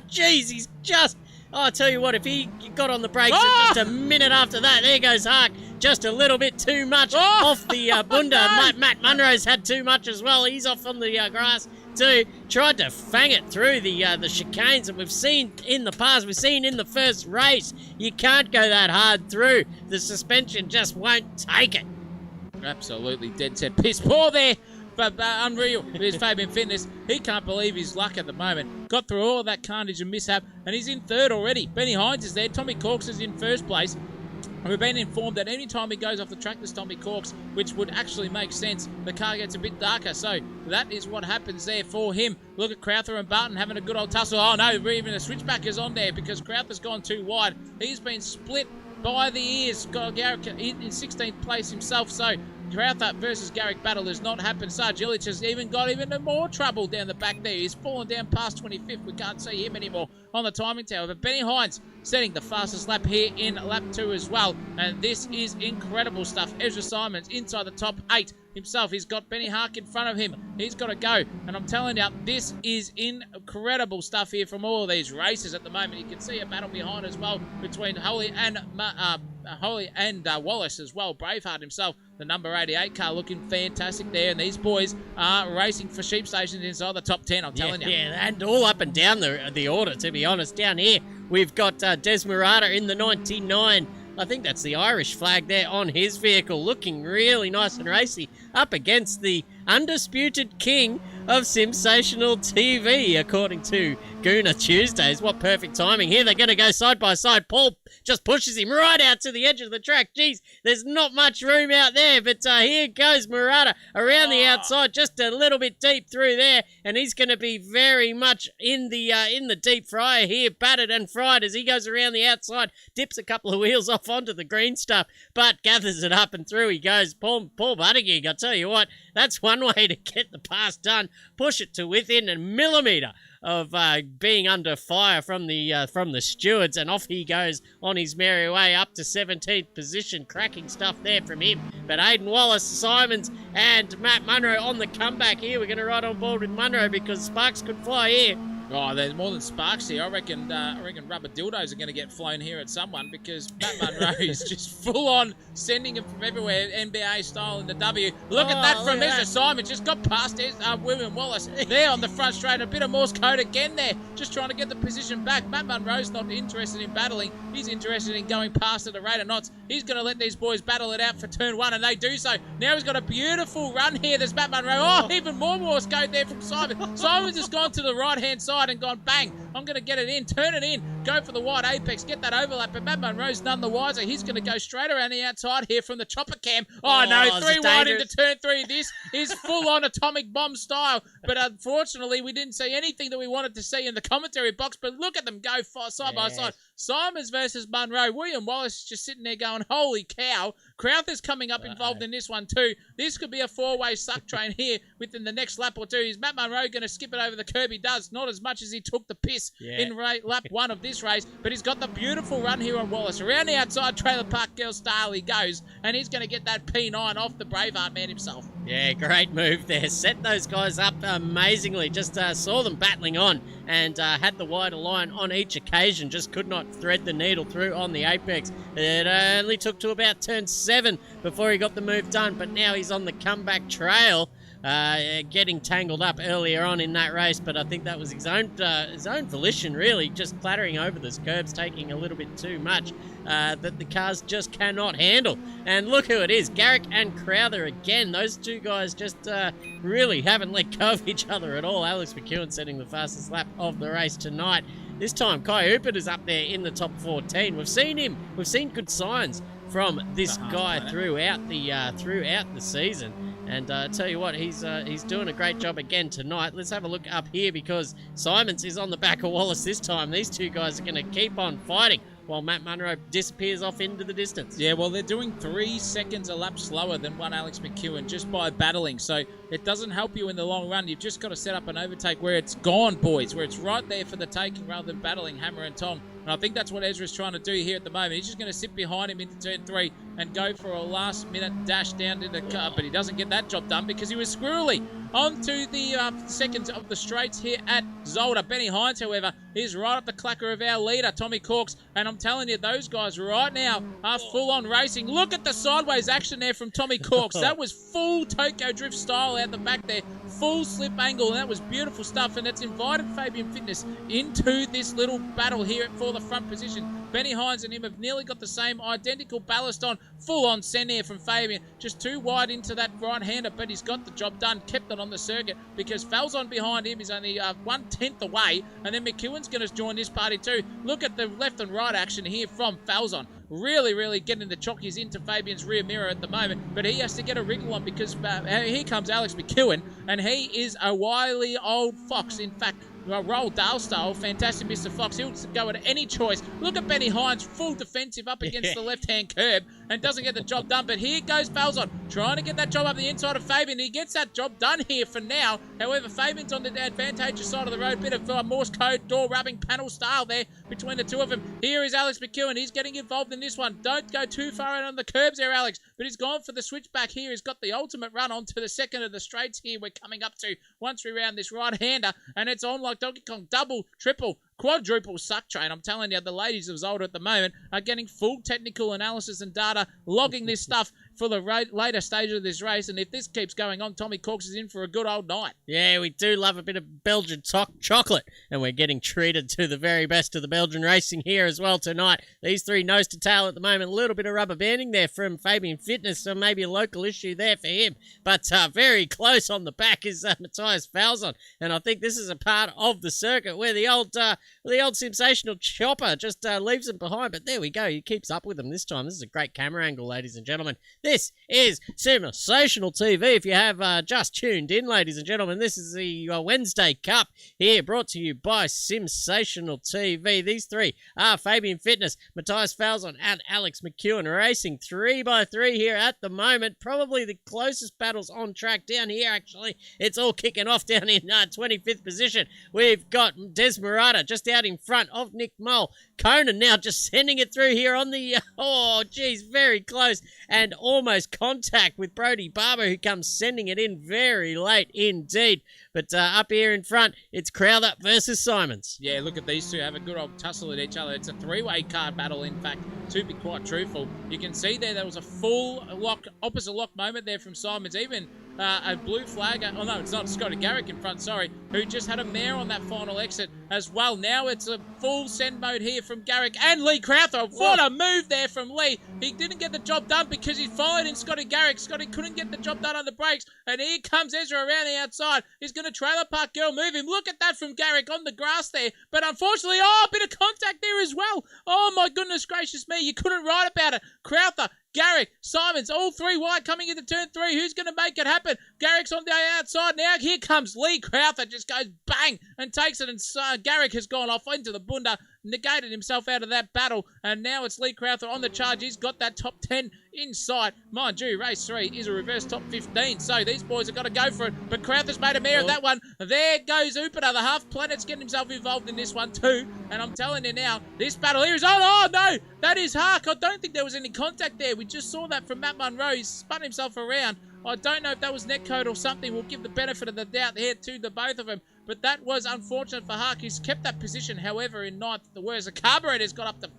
he's just, I tell you what, if he got on the brakes just a minute after that, there goes Hark, just a little bit too much off the bunda. Matt Munro's had too much as well. He's off on the grass too. Tried to fang it through the chicanes, and we've seen in the past, we've seen in the first race, you can't go that hard through. The suspension just won't take it. Absolutely dead set piss poor there but unreal with his Fabian Fitness. He can't believe his luck at the moment. Got through all of that carnage and mishap, and he's in third already. Benny Hines is there. Tommy Corks is in first place. And we've been informed that any time he goes off the track, this Tommy Corks, which would actually make sense, the car gets a bit darker. So that is what happens there for him. Look at Crowther and Barton having a good old tussle. Oh no, even a switchback is on there because Crowther's gone too wide. He's been split by the ears. Got Garrick in 16th place himself. So Crowther versus Garrick battle has not happened. Sarge Illich has even got even more trouble down the back there. He's fallen down past 25th. We can't see him anymore on the timing tower. But Benny Hines setting the fastest lap here in lap 2 as well. And this is incredible stuff. Ezra Simons inside the top 8 himself. He's got Benny Hark in front of him. He's got to go. And I'm telling you, this is incredible stuff here from all of these races at the moment. You can see a battle behind as well between Holy and Wallace as well. Braveheart himself, the number 88 car, looking fantastic there. And these boys are racing for sheep stations inside the top 10, I'm telling you. Yeah, and all up and down the order, to be honest. Down here, we've got Des Murata in the 99. I think that's the Irish flag there on his vehicle, looking really nice and racy, up against the undisputed king of Sensational TV, according to Gooner Tuesdays. What perfect timing here. They're going to go side by side. Paul just pushes him right out to the edge of the track. Jeez, there's not much room out there, but here goes Murata around the outside, just a little bit deep through there, and he's going to be very much in the deep fryer here, battered and fried as he goes around the outside, dips a couple of wheels off onto the green stuff, but gathers it up and through he goes. Paul Buttigieg, I'll tell you what, that's one way to get the pass done. Push it to within a millimetre of being under fire from the stewards, and off he goes on his merry way up to 17th position. Cracking stuff there from him. But Aidan Wallace, Simons, and Matt Munro on the comeback here. We're going to ride on board with Munro because sparks could fly here. Oh, there's more than sparks here. I reckon rubber dildos are going to get flown here at someone because Matt Munro is just full on sending them from everywhere, NBA style in the W. Look at that from Ezra Simon. Just got past William Wallace there on the front straight. A bit of Morse code again there. Just trying to get the position back. Matt Munro's not interested in battling. He's interested in going past at a rate of knots. He's going to let these boys battle it out for turn 1, and they do so. Now he's got a beautiful run here. There's Matt Munro. Oh, even more Morse code there from Simon. Simon's just gone to the right-hand side and gone bang, I'm going to get it in, turn it in, go for the wide apex, get that overlap, but Matt Munro's none the wiser. He's going to go straight around the outside here from the chopper cam. Oh no, 3 wide into turn 3. This is full on atomic bomb style, but unfortunately we didn't see anything that we wanted to see in the commentary box, but look at them go side by side. Simons versus Munro. William Wallace is just sitting there going, holy cow. Crowther's coming up involved in this one too. This could be a 4-way suck train here within the next lap or two. Is Matt Munro going to skip it over the curb? He does. Not as much as he took the piss in lap 1 of this race, but he's got the beautiful run here on Wallace. Around the outside, Trailer Park Girl style he goes, and he's going to get that P9 off the Braveheart man himself. Yeah, great move there. Set those guys up amazingly. Just saw them battling on and had the wider line on each occasion. Just could not thread the needle through on the apex. It only took to about turn 7 before he got the move done, but now he's on the comeback trail. Getting tangled up earlier on in that race, but I think that was his own volition, really, just clattering over those curbs, taking a little bit too much that the cars just cannot handle. And look who it is, Garrick and Crowther again. Those two guys just really haven't let go of each other at all. Alex McEwen setting the fastest lap of the race tonight. This time, Kai Hooper is up there in the top 14. We've seen him. We've seen good signs from this guy throughout the season. And I tell you what, he's doing a great job again tonight. Let's have a look up here because Simons is on the back of Wallace this time. These two guys are going to keep on fighting while Matt Munro disappears off into the distance. Yeah, well, they're doing 3 seconds a lap slower than one Alex McEwen just by battling. So it doesn't help you in the long run. You've just got to set up an overtake where it's gone, boys, where it's right there for the taking rather than battling hammer and tong. And I think that's what Ezra's trying to do here at the moment. He's just going to sit behind him into turn 3 and go for a last-minute dash down to the car. But he doesn't get that job done because he was squirrely. On to the seconds of the straights here at Zolder. Benny Hines, however, is right up the clacker of our leader, Tommy Corks. And I'm telling you, those guys right now are full-on racing. Look at the sideways action there from Tommy Corks. That was full Tokyo Drift style out the back there. full slip angle, and that was beautiful stuff, and it's invited Fabian Fitness into this little battle here for the front position. Benny Hines and him have nearly got the same identical ballast on, full on send here from Fabian, just too wide into that right-hander, but he's got the job done, kept it on the circuit, because Falzon behind him is only 1/10 away, and then McEwen's going to join this party too. Look at the left and right action here from Falzon. Really getting the chockies into Fabian's rear mirror at the moment, but he has to get a wriggle on because here comes Alex McEwen, and he is a wily old fox. In fact, Roald Dahl style, fantastic Mr. Fox. He'll go at any choice. Look at Benny Hines, full defensive up against the left-hand curb and doesn't get the job done. But here goes Falzon, trying to get that job up the inside of Fabian. He gets that job done here for now. However, Fabian's on the advantageous side of the road. Bit of Morse code, door rubbing panel style there between the two of them. Here is Alex McEwen. He's getting involved in this one. Don't go too far out on the curbs there, Alex. But he's gone for the switchback here. He's got the ultimate run onto the second of the straights here we're coming up to once we round this right-hander. And it's on like Donkey Kong. Double, triple, quadruple suck train. I'm telling you, the ladies of Zolder at the moment are getting full technical analysis and data, logging this stuff for the later stage of this race. And if this keeps going on, Tommy Corks is in for a good old night. Yeah, we do love a bit of Belgian chocolate, and we're getting treated to the very best of the Belgian racing here as well tonight. These three nose to tail at the moment. A little bit of rubber banding there from Fabian Fitness, so maybe a local issue there for him. But very close on the back is Matthias Falzon, and I think this is a part of the circuit where the old sensational chopper just leaves him behind. But there we go. He keeps up with him this time. This is a great camera angle, ladies and gentlemen. This is Sensational TV. If you have just tuned in, ladies and gentlemen, this is the Wednesday Cup here, brought to you by Sensational TV. These three are Fabian Fitness, Matthias Falzon, and Alex McEwen, racing 3x3 here at the moment. Probably the closest battles on track down here, actually. It's all kicking off down in 25th position. We've got Desmerada just out in front of Nick Mole. Conan now just sending it through here on the, very close and almost contact with Brody Barber, who comes sending it in very late indeed. But up here in front, it's Crowther versus Simons. Yeah, look at these two have a good old tussle at each other. It's a three-way car battle, in fact, to be quite truthful. You can see there was a full opposite lock moment there from Simons. Even a blue flag, oh no, it's not, Scotty Garrick in front, sorry, who just had a mare on that final exit as well. Now it's a full send mode here from Garrick and Lee Crowther. What a move there from Lee. He didn't get the job done because he followed in Scotty Garrick. Scotty couldn't get the job done on the brakes, and here comes Ezra around the outside. He's going to trailer park girl move him. Look at that from Garrick on the grass there, but unfortunately, a bit of contact there as well. Oh my goodness gracious me, you couldn't write about it. Crowther, Garrick, Simons, all three wide coming into turn 3. Who's going to make it happen? Garrick's on the outside now. Here comes Lee Crowther. Just goes bang and takes it. And Garrick has gone off into the bunda, negated himself out of that battle. And now it's Lee Crowther on the charge. He's got that top 10 in sight. Mind you, race 3 is a reverse top 15. So these boys have got to go for it. But Crowther's made a mare of that one. There goes Upiter. The half planet's getting himself involved in this one too. And I'm telling you now, this battle here is on. Oh no, that is Hark. I don't think there was any contact there. We just saw that from Matt Munro. He spun himself around. I don't know if that was netcode or something. We'll give the benefit of the doubt here to the both of them. But that was unfortunate for Hark. He's kept that position, however, in 9th. Whereas the carburetor's got up to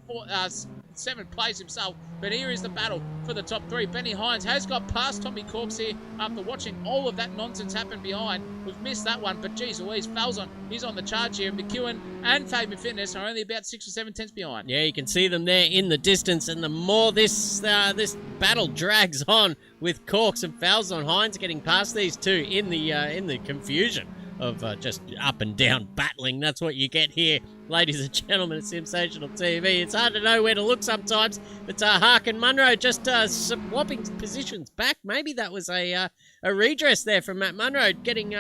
7th place himself. But here is the battle for the top 3. Benny Hines has got past Tommy Corks here after watching all of that nonsense happen behind. We've missed that one, but geez Louise, Falzon, he's on the charge here. McEwen and Fabian Fitness are only about 6 or 7 tenths behind. Yeah, you can see them there in the distance, and the more this battle drags on with Corks and Falzon, Hines getting past these two in the confusion of just up and down battling. That's what you get here, ladies and gentlemen, at Sensational TV. It's hard to know where to look sometimes, but Hark and Munro just swapping positions back. Maybe that was a redress there from Matt Munro, getting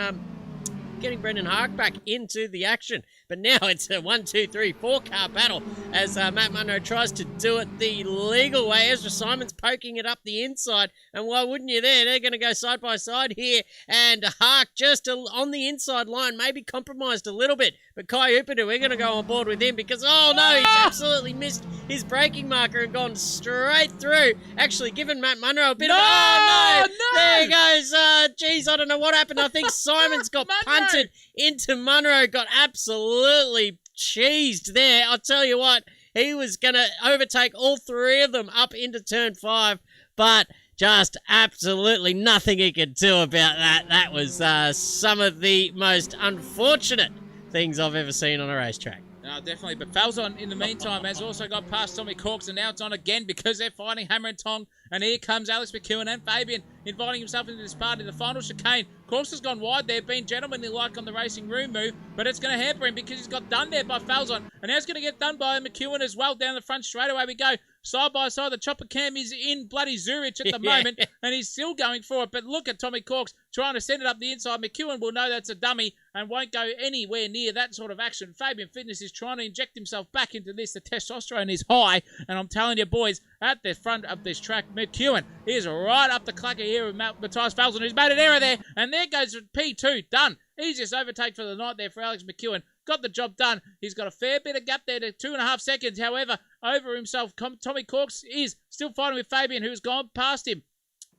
Brendan Hark back into the action. But now it's a 1, 2, 3, 4 car battle as Matt Munro tries to do it the legal way. Ezra Simons poking it up the inside. And why wouldn't you there? They're going to go side by side here. And Hark just on the inside line, maybe compromised a little bit. But Kai Upadu, we're going to go on board with him because, oh no, he's absolutely missed his braking marker and gone straight through. Actually given Matt Munro a bit of... Oh no! There he goes. Geez, I don't know what happened. I think Simons got punted into Munro, got absolutely cheesed there. I'll tell you what, he was going to overtake all 3 of them up into turn 5, but Just absolutely nothing he could do about that. That was some of the most unfortunate things I've ever seen on a racetrack. No, definitely. But Falzon, in the meantime, has also got past Tommy Corks, and now it's on again because they're fighting hammer and tong. And here comes Alex McEwen and Fabian inviting himself into this party. The final chicane. Corks has gone wide there, being gentlemanly-like on the racing room move, but it's going to hamper him because he's got done there by Falzon. And now it's going to get done by McEwen as well. Down the front straight away we go. Side by side, the chopper cam is in bloody Zurich at the moment, and he's still going for it. But look at Tommy Corks trying to send it up the inside. McEwen will know that's a dummy and won't go anywhere near that sort of action. Fabian Fitness is trying to inject himself back into this. The testosterone is high, and I'm telling you, boys, at the front of this track, McEwen is right up the clucker here with Matthias Falzon, who's made an error there, and there goes P2, done. Easiest overtake for the night there for Alex McEwen. Got the job done. He's got a fair bit of gap there to 2.5 seconds. However, over himself, Tommy Corks is still fighting with Fabian, who's gone past him.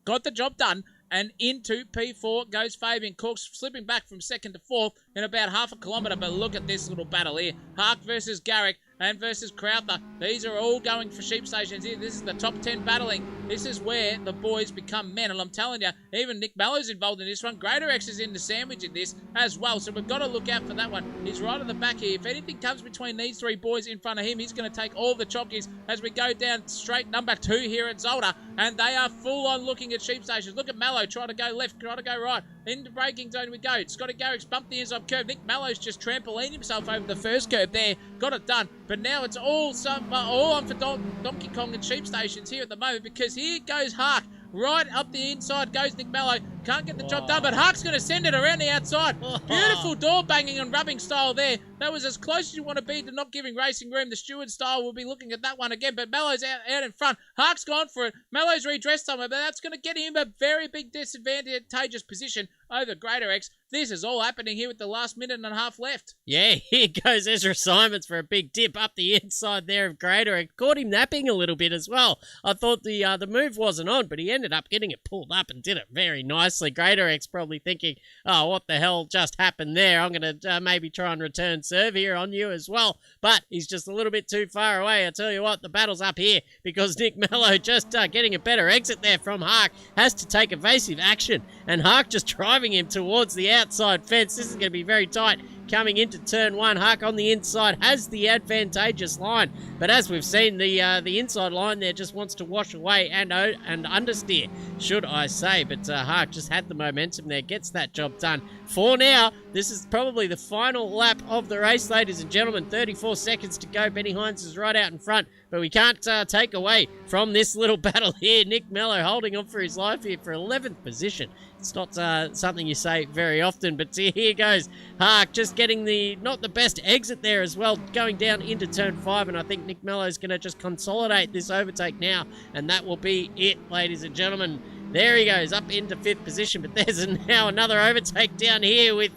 Got the job done, and into P4 goes Fabian. Corks slipping back from second to fourth in about half a kilometre. But look at this little battle here. Hark versus Garrick and versus Crowther. These are all going for sheep stations here. This is the top 10 battling. This is where the boys become men. And I'm telling you, even Nick Mellow's involved in this one. Greater X is in the sandwich in this as well. So we've got to look out for that one. He's right at the back here. If anything comes between these three boys in front of him, he's going to take all the chockies as we go down straight number 2 here at Zolder. And they are full on looking at sheep stations. Look at Mellow trying to go left, trying to go right. Into braking zone we go. Scotty Garrick's bumped the inside curve. Nick Mellow's just trampolined himself over the first curve there. Got it done. But now it's all on for Donkey Kong and sheep stations here at the moment, because here goes Hark. Right up the inside goes Nick Mello. Can't get the job done, but Hark's going to send it around the outside. Beautiful door banging and rubbing style there. That was as close as you want to be to not giving racing room. The steward style will be looking at that one again, but Mello's out in front. Hark's gone for it. Mello's redressed somewhere, but that's going to get him a very big disadvantageous position over Greater X. This is all happening here with the last minute and a half left. Yeah, here goes Ezra Simons for a big dip up the inside there of Greater X. Caught him napping a little bit as well. I thought the move wasn't on, but he ended up getting it pulled up and did it very nicely. Greater X probably thinking, oh, what the hell just happened there? I'm going to maybe try and return serve here on you as well. But he's just a little bit too far away. I tell you what, the battle's up here because Nick Mello just getting a better exit there from Hark has to take evasive action. And Hark just driving him towards the outside fence. This is going to be very tight. Coming into turn 1, Hark on the inside has the advantageous line, but as we've seen, the inside line there just wants to wash away and understeer, should I say. But Hark just had the momentum there, gets that job done. For now, this is probably the final lap of the race, ladies and gentlemen. 34 seconds to go. Benny Hines is right out in front, but we can't take away from this little battle here. Nick Mello holding on for his life here for 11th position. It's not something you say very often, but here goes Hark, just getting not the best exit there as well, going down into turn 5, and I think Nick Mello's going to just consolidate this overtake now, and that will be it, ladies and gentlemen. There he goes, up into 5th position, but there's now another overtake down here with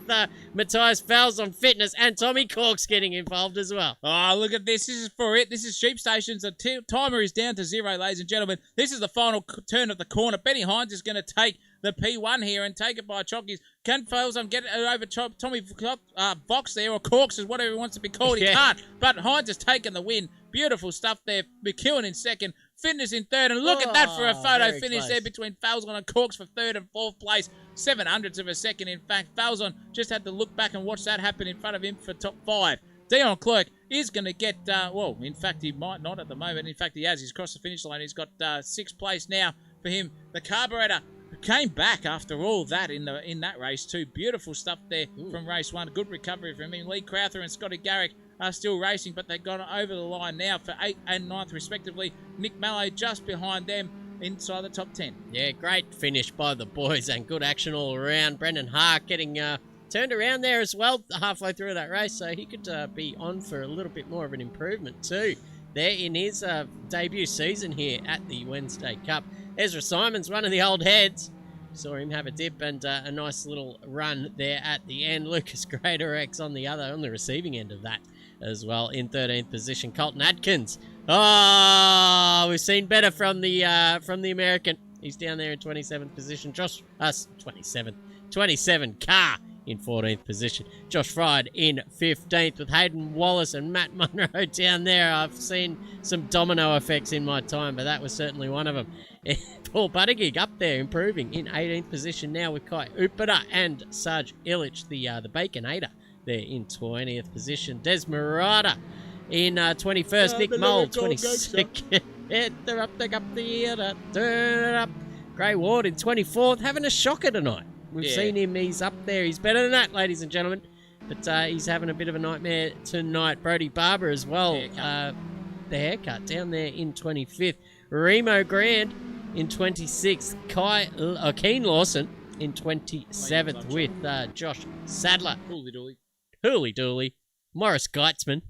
Matthias Falzon Fitness and Tommy Corks getting involved as well. Oh, look at this. This is for it. This is sheep stations. The timer is down to 0, ladies and gentlemen. This is the final turn of the corner. Benny Hines is going to take the P1 here and take it by chockies. Can Falzon get it over Tommy Vox there, or Corks, is whatever he wants to be called. He can't, but Hines has taken the win. Beautiful stuff there. McEwen in second. Fitness in third, and look at that for a photo finish close there between Falzon and Corks for 3rd and 4th place. 7/100ths of a second, in fact. Falzon just had to look back and watch that happen in front of him for top 5. Dion Clerk is going to get, well, in fact, he might not at the moment. In fact, he has. He's crossed the finish line. He's got 6th place now for him. The carburetor came back after all that in that race too. Beautiful stuff there from race 1. Good recovery from him. Lee Crowther and Scotty Garrick are still racing, but they've gone over the line now for 8th and 9th respectively. Nick Mallow just behind them inside the top 10. Yeah, great finish by the boys and good action all around. Brendan Hark getting turned around there as well halfway through that race, so he could be on for a little bit more of an improvement too there in his debut season here at the Wednesday Cup. Ezra Simons, one of the old heads. Saw him have a dip and a nice little run there at the end. Lucas Greater X on the receiving end of that as well in 13th position. Colton Atkins. Oh, we've seen better from the American. He's down there in 27th position. 27 car in 14th position. Josh Fried in 15th with Hayden Wallace and Matt Munro down there. I've seen some domino effects in my time, but that was certainly one of them. Paul Buttigieg up there improving in 18th position now with Kai Upata and Sarge Illich, the Baconator, there in 20th position. Des Murata in 21st. Nick Mole, 22nd. They're up the turn it up. Gray Ward in 24th, having a shocker tonight. We've seen him, he's up there. He's better than that, ladies and gentlemen. But he's having a bit of a nightmare tonight. Brody Barber as well. The haircut down there in 25th. Remo Grand in 26th. Keen Lawson in 27th with Josh Sadler. Hooly Dooley. Morris Geitzman.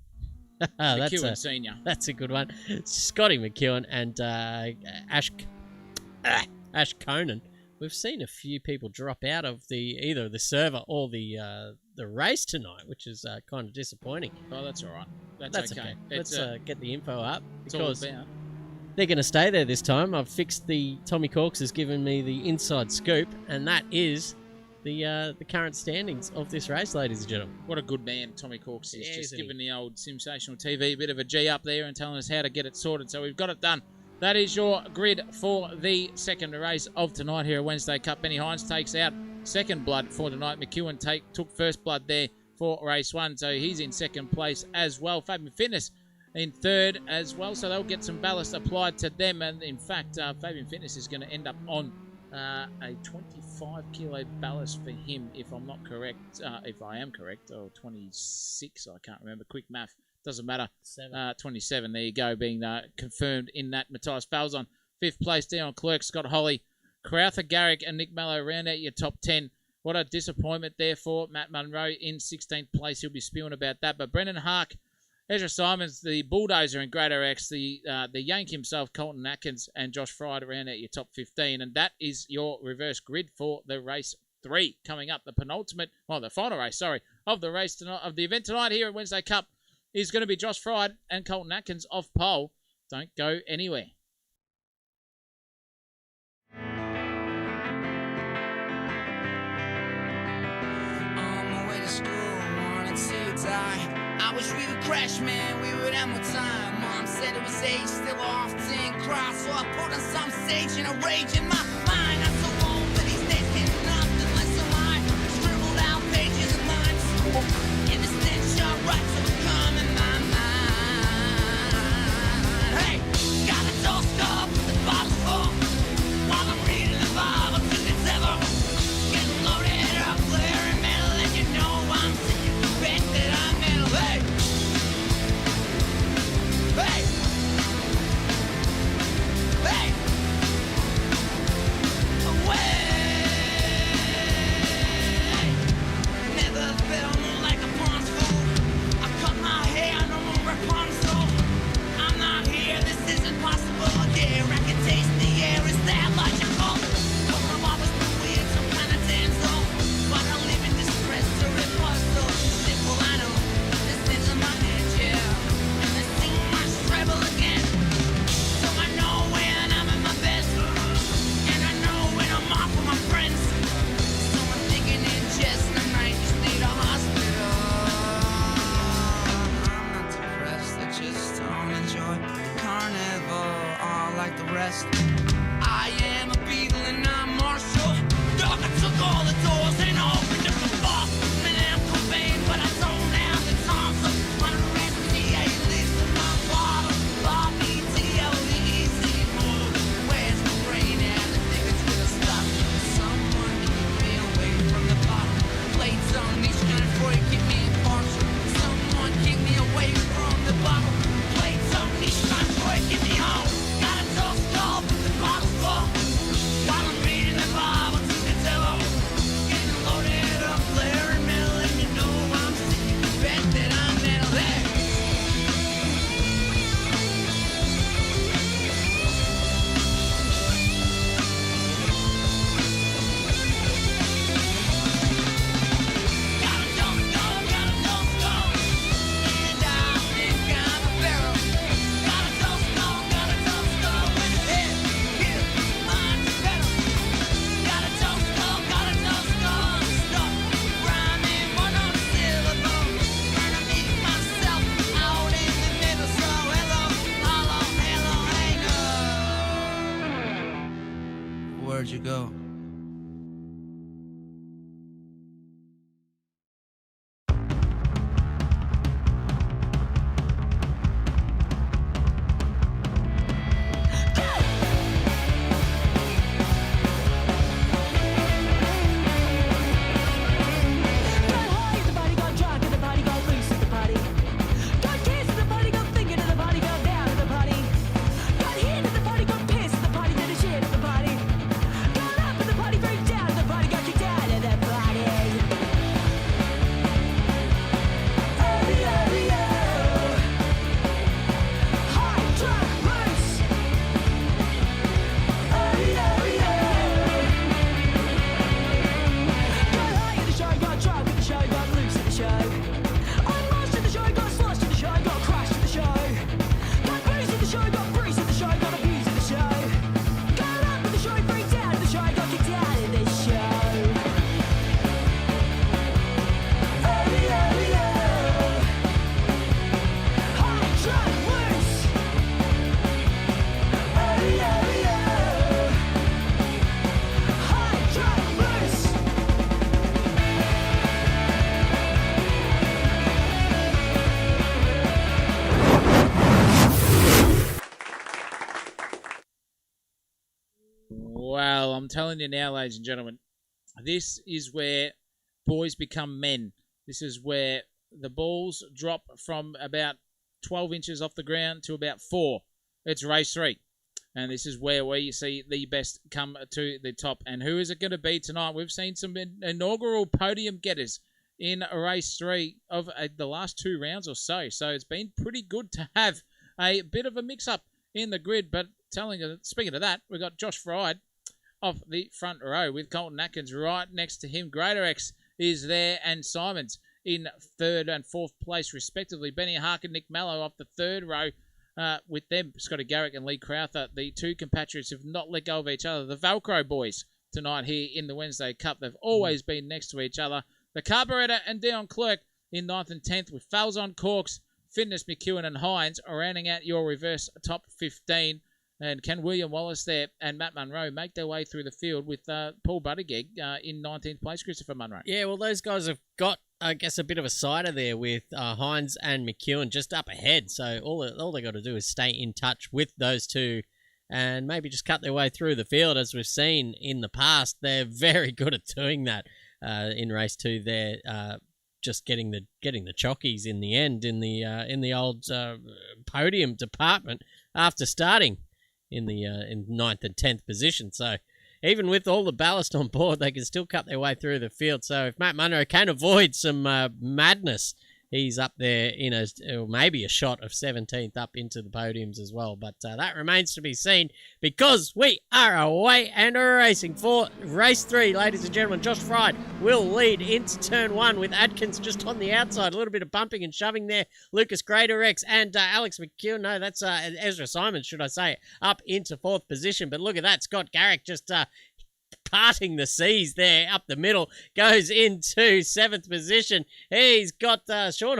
McEwen Senior. That's a good one. Scotty McEwen and Ash Conan. We've seen a few people drop out of either the server or the race tonight, which is kind of disappointing. Oh, that's all right. That's okay. Let's get the info up because they're going to stay there this time. I've fixed Tommy Corks has given me the inside scoop, and that is the current standings of this race, ladies and gentlemen. What a good man Tommy Corks is. Just giving the old Sensational TV a bit of a G up there and telling us how to get it sorted. So we've got it done. That is your grid for the second race of tonight here at Wednesday Cup. Benny Hines takes out second blood for tonight. McEwen took first blood there for race one, so he's in second place as well. Fabian Fitness in third as well, so they'll get some ballast applied to them. And in fact, Fabian Fitness is going to end up on a 25 kilo ballast for him, if I'm not correct. If I am correct, or 26, I can't remember. Quick math. Doesn't matter. 27, there you go, being confirmed in that. Matthias Falzon, 5th place. Dion Clerk, Scott Holly, Crowther Garrick and Nick Mallow round out your top 10. What a disappointment there for Matt Munro in 16th place. He'll be spewing about that. But Brendan Hark, Ezra Simons, the Bulldozer in Greater X, the Yank himself, Colton Atkins, and Josh Fried round out your top 15. And that is your reverse grid for the race 3 coming up. The final race, of the race tonight, of the event tonight here at Wednesday Cup. Is going to be Josh Fried and Colton Atkins off pole. Don't go anywhere. On my way to school, wanted to die. I wish we would crash, man, we would have more time. Mom said it was age, still often cry. So I put on some stage and a rage in my mind. I'm so old, but these days getting nothing less than mine. Scribbled out pages of lines. In the stench of right to come in my mind. Hey, got a door stop, the bottle's full. While I'm reading the Bible, till it's ever. Getting loaded up, clearing metal, and you know I'm sick of the bet that I'm metal. Hey! Hey! Hey! Where'd you go? Well, I'm telling you now, ladies and gentlemen, this is where boys become men. This is where the balls drop from about 12 inches off the ground to about 4. It's race 3. And this is where we see the best come to the top. And who is it going to be tonight? We've seen some inaugural podium getters in race 3 of the last 2 rounds or so. So it's been pretty good to have a bit of a mix-up in the grid. But speaking of that, we've got Josh Fried off the front row with Colton Atkins right next to him. Greater X is there, and Simons in 3rd and 4th place respectively. Benny Harkin, Nick Mallow off the 3rd row with them. Scotty Garrick and Lee Crowther, the 2 compatriots have not let go of each other. The Velcro boys tonight here in the Wednesday Cup. They've always been next to each other. The Carburetor and Dion Clerk in 9th and 10th with Falzon, Corks, Fitness, McEwen and Hines rounding out your reverse top 15. And can William Wallace there and Matt Munro make their way through the field with Paul Buttigieg in 19th place, Christopher Munro? Yeah, well, those guys have got, I guess, a bit of a cider there with Hines and McEwen just up ahead. So all they got to do is stay in touch with those two and maybe just cut their way through the field. As we've seen in the past, they're very good at doing that in race 2 there. Just getting the chockies in the end in the old podium department after starting in 9th and 10th position. So even with all the ballast on board, they can still cut their way through the field. So if Matt Munro can avoid some madness, he's up there in maybe a shot of 17th up into the podiums as well. But that remains to be seen, because we are away and racing for race 3, ladies and gentlemen. Josh Fried will lead into turn 1 with Adkins just on the outside. A little bit of bumping and shoving there. Lucas Greatorex and Alex McEwen. No, that's Ezra Simons, should I say, up into 4th position. But look at that. Scott Garrick just parting the seas there up the middle, goes into 7th position. He's got Scott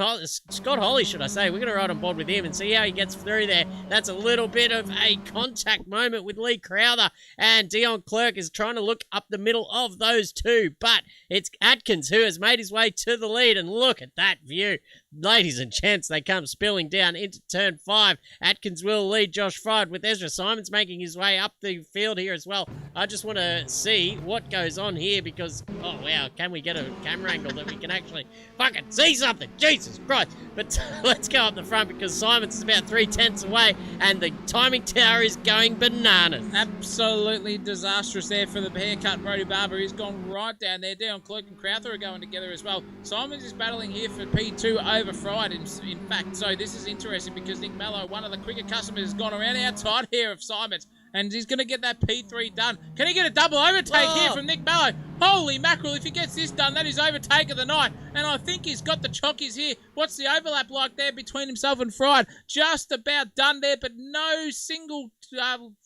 Holly, should I say. We're going to ride on board with him and see how he gets through there. That's a little bit of a contact moment with Lee Crowther, and Dion Clerk is trying to look up the middle of those two, but it's Atkins who has made his way to the lead, and look at that view. Ladies and gents, they come spilling down into turn 5. Atkins will lead Josh Fried with Ezra Simons making his way up the field here as well. I just want to see what goes on here because, oh wow, can we get a camera angle that we can actually fucking see something? Jesus Christ. But let's go up the front because Simons is about 3/10 away and the timing tower is going bananas. Absolutely disastrous there for the haircut. Brody Barber. He's gone right down there. Down Clerk and Crowther are going together as well. Simons is battling here for P2 over Fried, in fact. So this is interesting because Nick Mallow, one of the quicker customers, has gone around outside here of Simons, and he's going to get that P3 done. Can he get a double overtake here from Nick Mallow? Holy mackerel, if he gets this done, that is overtake of the night. And I think he's got the chockies here. What's the overlap like there between himself and Fried? Just about done there, but no single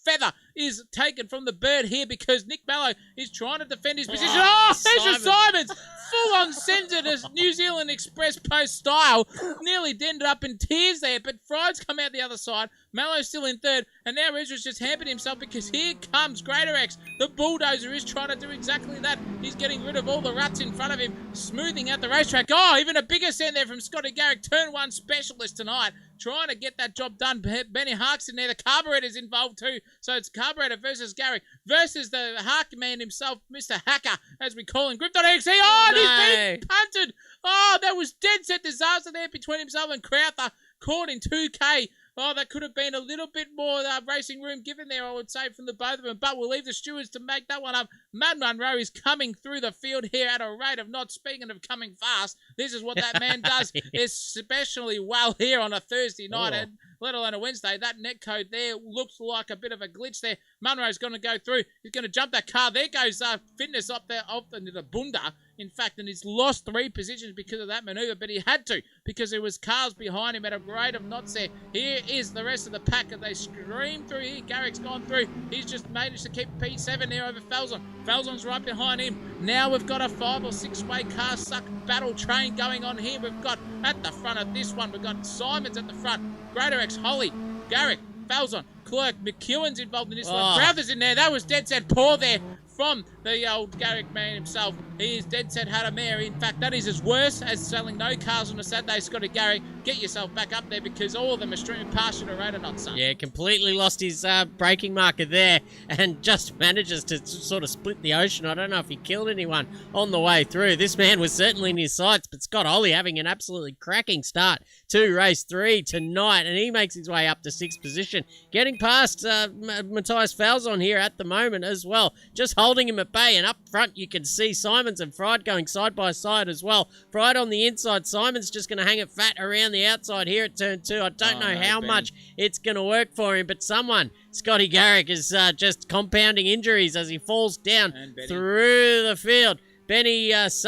feather is taken from the bird here because Nick Mallow is trying to defend his position. Oh, there's your Simons! Full-on sends it as New Zealand Express Post style. Nearly ended up in tears there, but Fried's come out the other side. Mallow's still in third, and now Ezra's just hampered himself because here comes Greater X. The bulldozer is trying to do exactly that. He's getting rid of all the ruts in front of him, smoothing out the racetrack. Oh, even a bigger send there from Scotty Garrick, turn one specialist tonight, trying to get that job done. Benny Hark's in there. The carburetor's involved too. So it's carburetor versus Garrick versus the Hark man himself, Mr. Hacker, as we call him. Grip.exe. Oh, and he's been punted. Oh, that was dead set disaster there between himself and Crowther. Caught in 2K. Oh, that could have been a little bit more racing room given there, I would say, from the both of them. But we'll leave the stewards to make that one up. Matt Munro is coming through the field here at a rate of not speaking of coming fast. This is what that man does, especially well here on a Thursday night, and let alone a Wednesday. That net code there looks like a bit of a glitch there. Munro's going to go through. He's going to jump that car. There goes Fitness up there off the bunda. In fact, and he's lost 3 positions because of that manoeuvre, but he had to because there was cars behind him at a rate of knots there. Here is the rest of the pack, and they stream through here. Garrick's gone through. He's just managed to keep P7 there over Falzon. Falzon's right behind him. Now we've got a 5 or 6 way car suck battle train going on here. We've got at the front of this one, we've got Simons at the front. Greater X, Holly, Garrick, Falzon, Clerk, McEwen's involved in this one. Crowther's in there. That was dead set poor there from the old Garrick man himself. He is dead set had a mare. In fact, that is as worse as selling no cars on a Saturday. Scotty Garrick, get yourself back up there because all of them are streaming past you at a rate of knots, son. Yeah, completely lost his braking marker there and just manages to sort of split the ocean. I don't know if he killed anyone on the way through. This man was certainly in his sights, but Scott Ollie having an absolutely cracking start to race 3 tonight, and he makes his way up to 6th position, getting past Matthias Falzon here at the moment as well, just holding him at bay. And up front you can see Simons and Fried going side by side as well. Fried on the inside, Simons just going to hang it fat around the outside here at turn 2. I don't know how much it's going to work for him, but someone, Scotty Garrick, is just compounding injuries as he falls down through the field. Benny Hines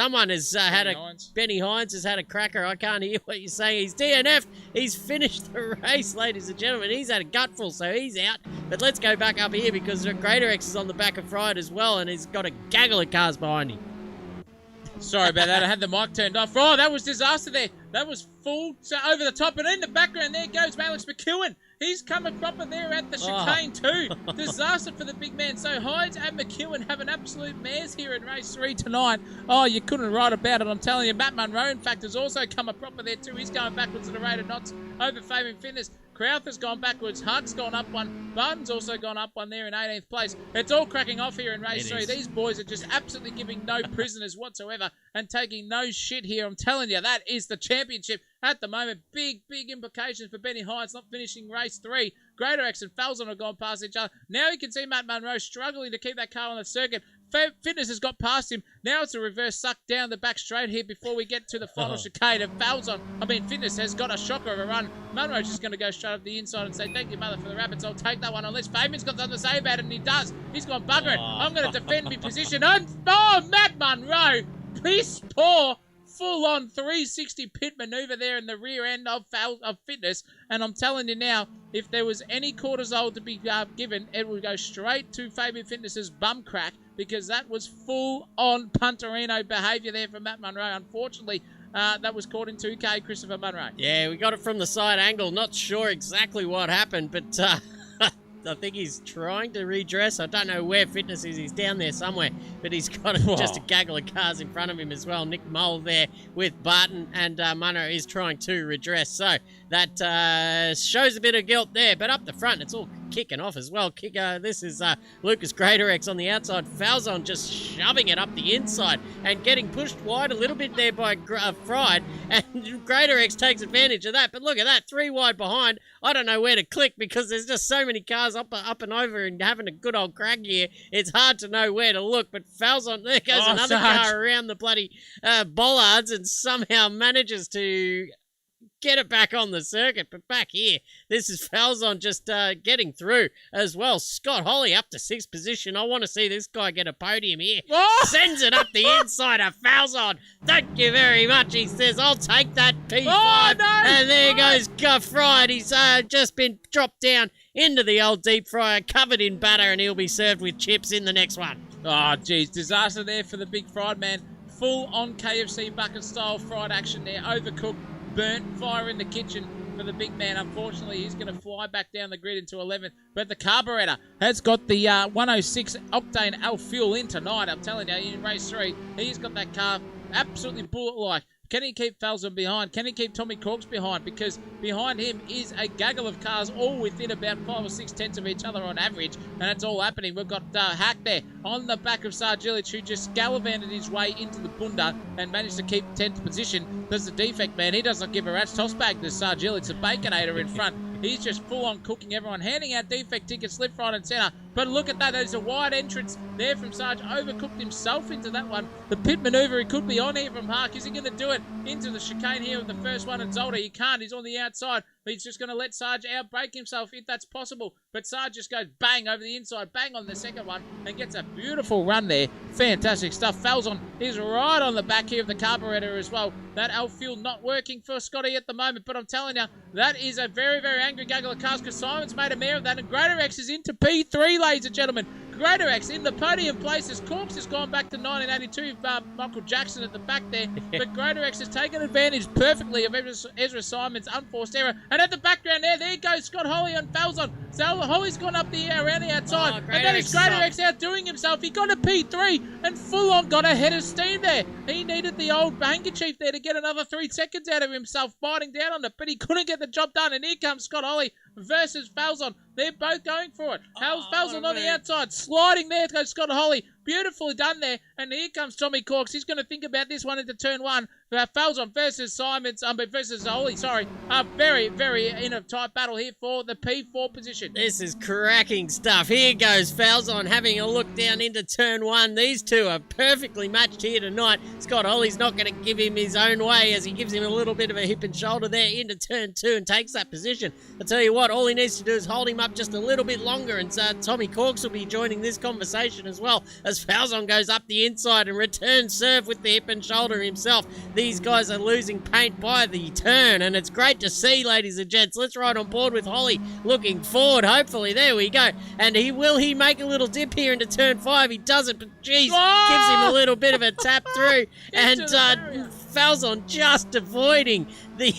has had a cracker. I can't hear what you're saying. He's DNF'd. He's finished the race, ladies and gentlemen. He's had a gutful, so he's out. But let's go back up here because Greater X is on the back of Fried as well, and he's got a gaggle of cars behind him. Sorry about that. I had the mic turned off. Oh, that was disaster there. That was full over the top. And in the background, there goes Alex McEwen. He's come a cropper there at the chicane too. Disaster for the big man. So Hides and McEwen have an absolute mares here in race 3 tonight. Oh, you couldn't write about it. I'm telling you. Matt Munro, in fact, has also come a proper there too. He's going backwards at a rate of knots over Fabian Fitness. Crowther's gone backwards. Hunt's gone up one. Barton's also gone up one there in 18th place. It's all cracking off here in race 3. These boys are just absolutely giving no prisoners whatsoever and taking no shit here. I'm telling you, that is the championship at the moment. Big, big implications for Benny Hines not finishing race 3. Greater X and Falzon have gone past each other. Now you can see Matt Munro struggling to keep that car on the circuit. Fitness has got past him. Now it's a reverse suck down the back straight here before we get to the final chicane. And Fitness has got a shocker of a run. Munro's just going to go straight up the inside and say, thank you, mother, for the rabbits. I'll take that one unless Fabian's got something to say about it, and he does. He's gone bugger it. I'm going to defend my position. And, Matt Munro, piss poor, full-on 360 pit manoeuvre there in the rear end of Fitness. And I'm telling you now, if there was any cortisol to be given, it would go straight to Fabian Fitness's bum crack, because that was full-on Punterino behaviour there from Matt Munro. Unfortunately, that was caught in 2K, Christopher Munro. Yeah, we got it from the side angle. Not sure exactly what happened, but I think he's trying to redress. I don't know where Fitness is. He's down there somewhere, but he's got just a gaggle of cars in front of him as well. Nick Mole there with Barton, and Munro is trying to redress. So that shows a bit of guilt there, but up the front, it's all kicking off as well. This is Lucas Greater X on the outside. Falzon just shoving it up the inside and getting pushed wide a little bit there by Fried, and Greater X takes advantage of that. But look at that, 3 wide behind. I don't know where to click because there's just so many cars up and over and having a good old crack here. It's hard to know where to look, but Falzon, there goes another car around the bloody bollards and somehow manages to get it back on the circuit. But back here, this is Falzon just getting through as well. Scott Holly up to 6th position. I want to see this guy get a podium here. Oh! Sends it up the inside of Falzon. Thank you very much. He says, I'll take that P5. Oh, no! And there goes Guff Fried. He's just been dropped down into the old deep fryer, covered in batter, and he'll be served with chips in the next one. Oh, geez. Disaster there for the big fried man. Full on KFC bucket style fried action there. Overcooked, burnt, fire in the kitchen for the big man. Unfortunately, he's going to fly back down the grid into 11th. But the carburetor has got the 106 octane Alf fuel in tonight. I'm telling you, in race 3, he's got that car absolutely bullet-like. Can he keep Falzon behind? Can he keep Tommy Corks behind? Because behind him is a gaggle of cars all within about 5 or 6 tenths of each other on average. And it's all happening. We've got Hack there on the back of Sargilic, who just gallivanted his way into the bunda and managed to keep 10th position. There's the defect, man. He doesn't give a rat's toss bag to Sargilic, the Baconator in front. He's just full-on cooking everyone, handing out defect tickets left, right and centre. But look at that. There's a wide entrance there from Sarge. Overcooked himself into that one. The pit manoeuvre he could be on here from Hark. Is he going to do it into the chicane here with the first one at Zolder? He can't. He's on the outside. He's just going to let Sarge outbrake himself if that's possible. But Sarge just goes bang over the inside, bang on the second one, and gets a beautiful run there. Fantastic stuff. Falzon is right on the back here of the carburetor as well. That Alf fuel not working for Scotty at the moment, but I'm telling you, that is a very, very angry gaggle of cars because Simon's made a mare of that, and Greater X is into P3, ladies and gentlemen. Greater X in the podium places. Corks has gone back to 1982. Michael Jackson at the back there. But Greater X has taken advantage perfectly of Ezra Simon's unforced error. And at the background there goes Scott Holly on Falzon. So Holly's gone up the around the outside. And then it's Greater X outdoing himself. He got a P3 and full on got a head of steam there. He needed the old handkerchief there to get another 3 seconds out of himself, biting down on it. But he couldn't get the job done. And here comes Scott Holly versus Falzon. They're both going for it. Falzon on the outside, sliding there to go Scott Holly. Beautifully done there. And here comes Tommy Corks. He's going to think about this one into turn 1. Falzon versus versus Holly. Sorry. Very, very in a tight battle here for the P4 position. This is cracking stuff. Here goes Falzon having a look down into turn 1. These two are perfectly matched here tonight. Scott Holly's not going to give him his own way as he gives him a little bit of a hip and shoulder there into turn 2 and takes that position. I tell you what, all he needs to do is hold him up just a little bit longer, and Tommy Corks will be joining this conversation as well as Falzon goes up the inside and returns serve with the hip and shoulder himself. These guys are losing paint by the turn, and it's great to see, ladies and gents. Let's ride on board with Holly looking forward, hopefully. There we go. And will he make a little dip here into turn 5? He doesn't, but geez, gives him a little bit of a tap through. And Falzon just avoiding the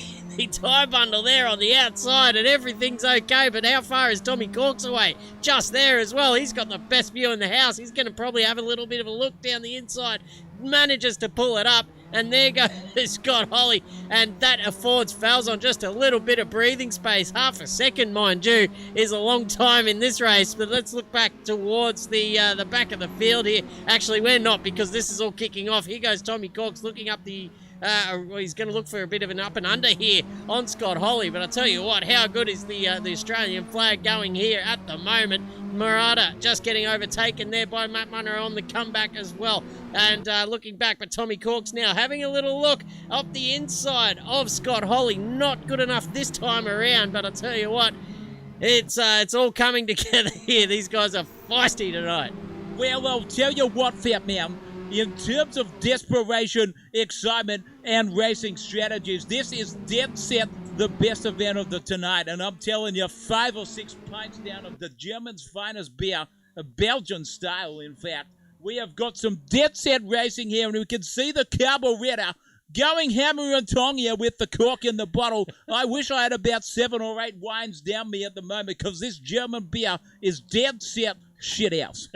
tie bundle there on the outside, and everything's okay. But how far is Tommy Corks away? Just there as well. He's got the best view in the house. He's going to probably have a little bit of a look down the inside. Manages to pull it up, and there goes Scott Holly, and that affords Falzon just a little bit of breathing space. Half a second, mind you, is a long time in this race. But let's look back towards the back of the field here. Actually, we're not, because this is all kicking off. Here goes Tommy Corks looking up the he's going to look for a bit of an up and under here on Scott Holly. But I tell you what, how good is the Australian flag going here at the moment? Murata just getting overtaken there by Matt Munro on the comeback as well. And looking back, but Tommy Corks now having a little look up the inside of Scott Holly. Not good enough this time around, but I tell you what, it's all coming together here. These guys are feisty tonight. Well, I'll tell you what, Fat Man. In terms of desperation, excitement, and racing strategies, this is dead set the best event of the tonight. And I'm telling you, 5 or 6 pints down of the German's finest beer, a Belgian style, in fact. We have got some dead set racing here, and we can see the carburetor going hammer and tong here with the cork in the bottle. I wish I had about 7 or 8 wines down me at the moment, because this German beer is dead set shithouse.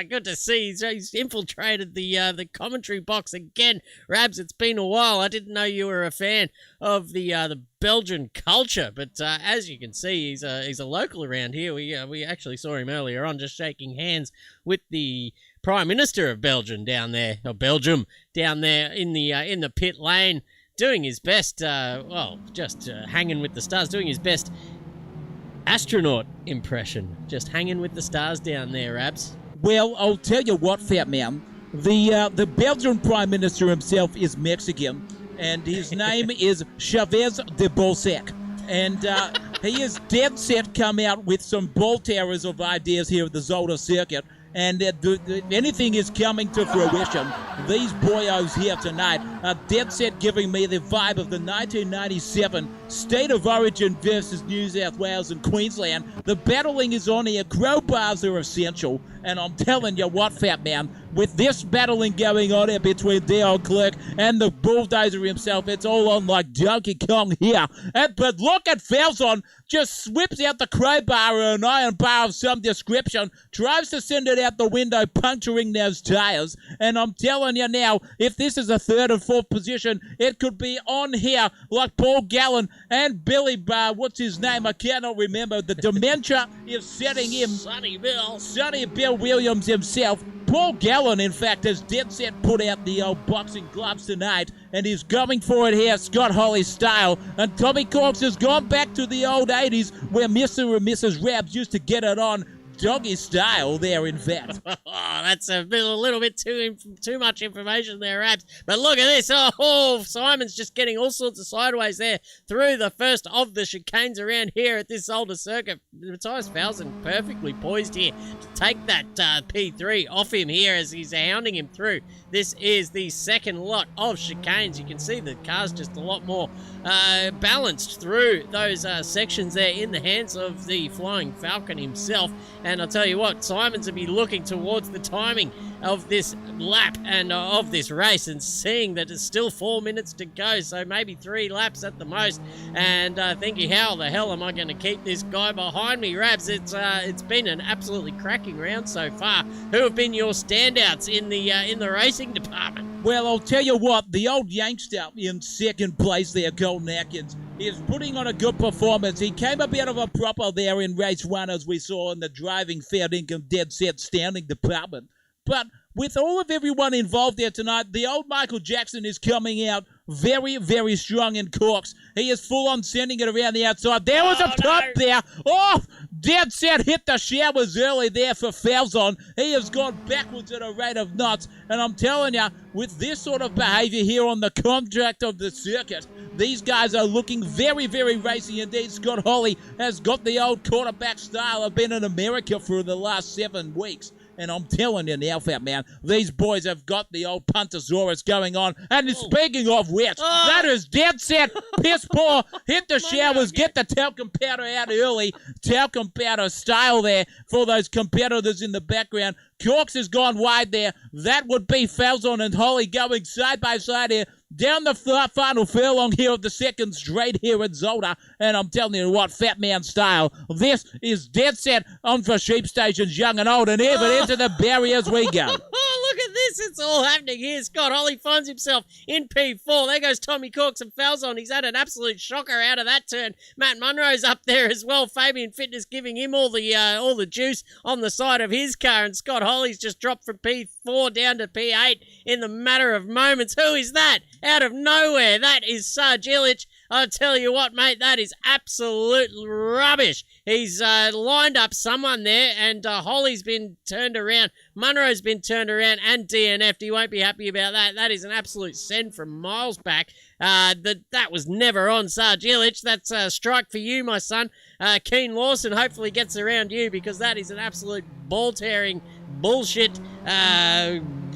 Good to see. He's infiltrated the commentary box again. Rabs, it's been a while. I didn't know you were a fan of the Belgian culture, but as you can see, he's a local around here. We actually saw him earlier on, just shaking hands with the Prime Minister of Belgium down there in the pit lane, doing his best. Hanging with the stars, doing his best astronaut impression, just hanging with the stars down there, Rabs. Well, I'll tell you what, Fat Man. The Belgian Prime Minister himself is Mexican, and his name is Chavez de Bolsac. And he is dead set come out with some ball towers of ideas here at the Zolder circuit. And anything is coming to fruition. These boyos here tonight are dead set giving me the vibe of the 1997 State of Origin versus New South Wales and Queensland. The battling is on here. Crowbars are essential. And I'm telling you what, fat man, with this battling going on here between Dion Clerk and the bulldozer himself, it's all on like Donkey Kong here. But look at Falzon, just whips out the crowbar or an iron bar of some description, tries to send it out the window, puncturing those tires. And I'm telling you now, if this is a third and fourth position, it could be on here like Paul Gallen and Billy Barr. What's his name? I cannot remember. The dementia is setting him. Sonny Bill Williams himself. Paul Gallen, in fact, has dead set put out the old boxing gloves tonight, and he's going for it here, Scott Holly style. And Tommy Corks has gone back to the old 80s where Mr. and Mrs. Rabs used to get it on doggy style there, in fact. Oh, that's a little bit too much information there, Rabs. But look at this. Oh, Simon's just getting all sorts of sideways there through the first of the chicanes around here at this older circuit. Matthias Falzon perfectly poised here to take that P3 off him here as he's hounding him through. This is the second lot of chicanes. You can see the car's just a lot more balanced through those sections there in the hands of the Flying Falcon himself. And I'll tell you what, Simon's will be looking towards the timing of this lap and of this race and seeing that it's still 4 minutes to go, so maybe 3 laps at the most, and thinking, how the hell am I going to keep this guy behind me? Rabs, it's been an absolutely cracking round so far. Who have been your standouts in the racing department? Well, I'll tell you what, the old youngster in second place there, Colton Atkins, is putting on a good performance. He came a bit of a proper there in race 1, as we saw in the driving fair income dead set standing department. But with all of everyone involved there tonight, the old Michael Jackson is coming out very, very strong in Corks. He is full on sending it around the outside. There was a top there. Oh, dead set hit the showers early there for Falzon. He has gone backwards at a rate of knots. And I'm telling you, with this sort of behavior here on the contract of the circuit, these guys are looking very, very racy indeed. Scott Holly has got the old quarterback style. I've been in America for the last 7 weeks. And I'm telling you now, fat man, these boys have got the old Puntosaurus going on. And speaking of which, that is dead set, piss poor, hit the showers, get the talcum powder out early, talcum powder style there for those competitors in the background. Corks has gone wide there. That would be Falzon and Holly going side by side here. Down the final furlong here of the second straight here at Zolder. And I'm telling you what, fat man style, this is dead set on for sheep stations, young and old, and even into the barriers we go. Look at this, it's all happening here. Scott Holly finds himself in P4. There goes Tommy Corks and Falzon. He's had an absolute shocker out of that turn. Matt Munro's up there as well. Fabian Fitness giving him all the juice on the side of his car, and Scott Holly's just dropped from P4 down to P8 in the matter of moments. Who is that? Out of nowhere, that is Sarge Illich. I'll tell you what, mate, that is absolute rubbish. He's lined up someone there, and Holly's been turned around. Munro's been turned around and DNF'd. He won't be happy about that. That is an absolute send from miles back. That was never on Sarge Illich. That's a strike for you, my son. Keen Lawson hopefully gets around you, because that is an absolute ball-tearing bullshit.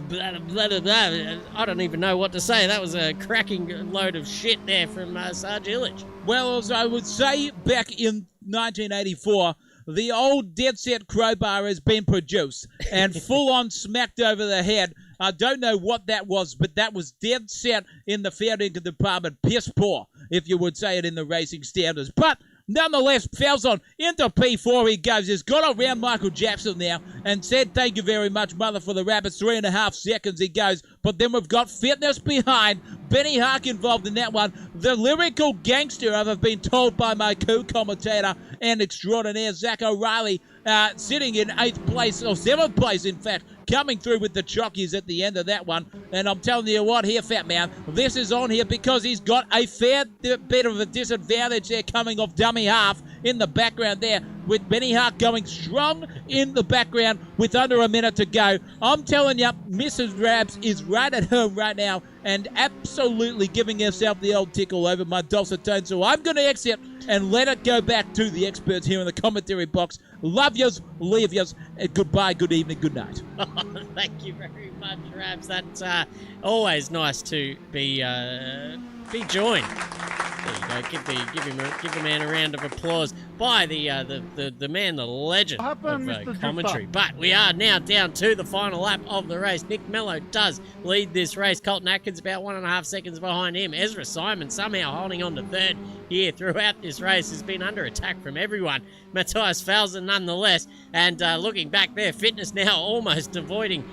Blah, blah, blah, blah. I don't even know what to say. That was a cracking load of shit there from Sarge Illich. Well, as I would say, back in 1984, the old dead set crowbar has been produced and full on smacked over the head. I don't know what that was, but that was dead set in the fair dinkum department. Piss poor, if you would say it in the racing standards. But nonetheless, Falzon into P4 he goes. He's got around Michael Jackson now and said, thank you very much, mother, for the rabbits. 3.5 seconds he goes. But then we've got Fitness behind. Benny Hark involved in that one. The lyrical gangster, I've been told by my co-commentator and extraordinaire, Zach O'Reilly, sitting in 8th place, or 7th place, in fact, coming through with the chockies at the end of that one. And I'm telling you what here, fat man, this is on here because he's got a fair bit of a disadvantage there coming off dummy half in the background there. with Benny Hart going strong in the background with under a minute to go. I'm telling you, Mrs. Rabs is right at home right now and absolutely giving herself the old tickle over my dulcet tones. So I'm going to exit and let it go back to the experts here in the commentary box. Love yous, leave yous, and goodbye, good evening, good night. Thank you very much, Rabs. That's always nice to be joined. There you go. Give the man a round of applause by the man, the legend of commentary. But we are now down to the final lap of the race. Nick Mello does lead this race. Colton Atkins about 1.5 seconds behind him. Ezra Simon somehow holding on to third here throughout this race. Has been under attack from everyone. Matthias Falzer nonetheless. And looking back there, Fitness now almost avoiding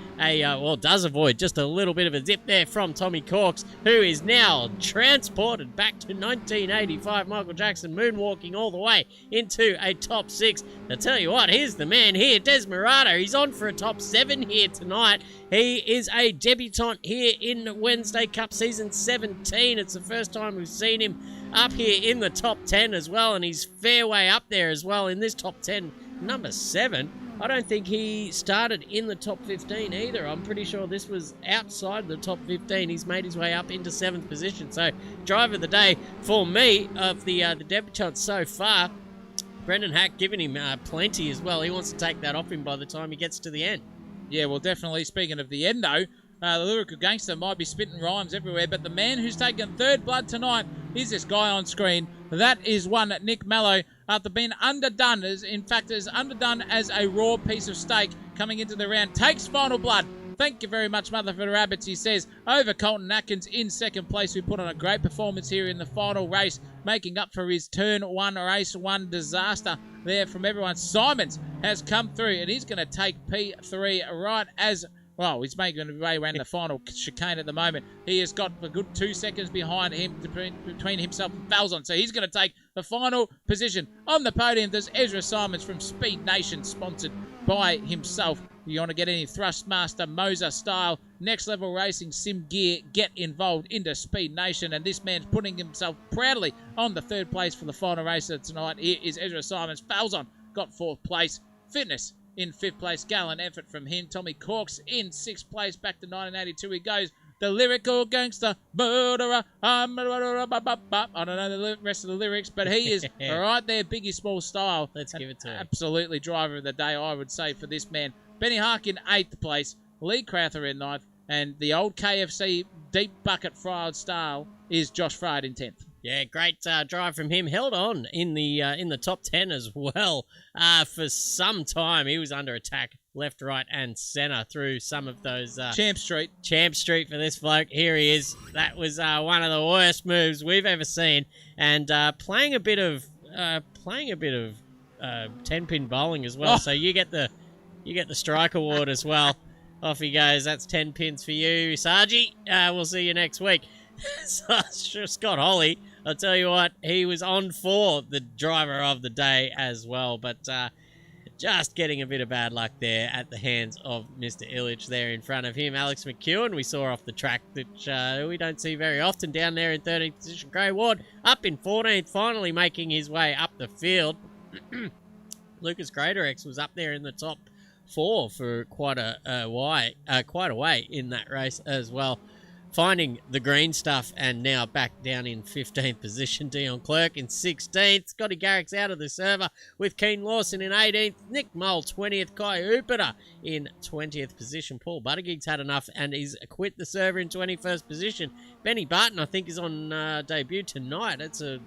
does avoid just a little bit of a dip there from Tommy Corks, who is now transported back to 1985. Michael Jackson moonwalking all the way into a top 6. I tell you what, here's the man here, Desmerado. He's on for a top 7 here tonight. He is a debutant here in Wednesday Cup Season 17. It's the first time we've seen him up here in the top 10 as well, and he's fair way up there as well in this top 10, number 7. I don't think he started in the top 15 either. I'm pretty sure this was outside the top 15. He's made his way up into 7th position. So, driver of the day for me of the debutants so far. Brendan Hack giving him plenty as well. He wants to take that off him by the time he gets to the end. Yeah, well, definitely. Speaking of the end, though, the lyrical gangster might be spitting rhymes everywhere, but the man who's taken third blood tonight is this guy on screen. That is one Nick Mello, after being underdone, as underdone as a raw piece of steak coming into the round. Takes final blood. Thank you very much, Motherford Rabbits, he says, over Colton Atkins in second place, who put on a great performance here in the final race, making up for his turn 1 race 1 disaster there from everyone. Simons has come through, and he's going to take P3 right as well. He's making his way around the final chicane at the moment. He has got a good 2 seconds behind him, between himself and Falzon. So he's going to take the final position on the podium. There's Ezra Simons from Speed Nation, sponsored by himself. You want to get any Thrustmaster, Moser style, next level racing sim gear, get involved into Speed Nation. And this man's putting himself proudly on the 3rd place for the final race of tonight. Here is Ezra Simons. Falzon got 4th place. Fitness in 5th place. Gallant effort from him. Tommy Corks in 6th place. Back to 1982 he goes. The lyrical gangster, murderer. I don't know the rest of the lyrics, but he is right there, Biggie Small style. Let's give it to him. Absolutely driver of the day, I would say, for this man. Benny Hark in 8th place. Lee Crowther in 9th. And the old KFC deep bucket fried style is Josh Fried in 10th. Yeah, great drive from him. Held on in the top 10 as well for some time. He was under attack left, right, and centre through some of those... Champ Street for this bloke. Here he is. That was one of the worst moves we've ever seen. And playing a bit of 10-pin bowling as well. Oh. So you get the strike award as well. Off he goes. That's 10 pins for you, Sargy. We'll see you next week. Scott Holly, I'll tell you what, he was on for the driver of the day as well, but just getting a bit of bad luck there at the hands of Mr. Illich there in front of him. Alex McEwen, we saw off the track, which we don't see very often down there in 13th position. Gray Ward up in 14th, finally making his way up the field. Lucas Greatorex was up there in the top 4 for quite a way in that race as well. Finding the green stuff and now back down in 15th position. Dion Clerk in 16th. Scotty Garrick's out of the server with Keen Lawson in 18th. Nick Mull 20th. Kai Upiter in 20th position. Paul Buttigieg's had enough and he's quit the server in 21st position. Benny Barton, I think, is on debut tonight. It's a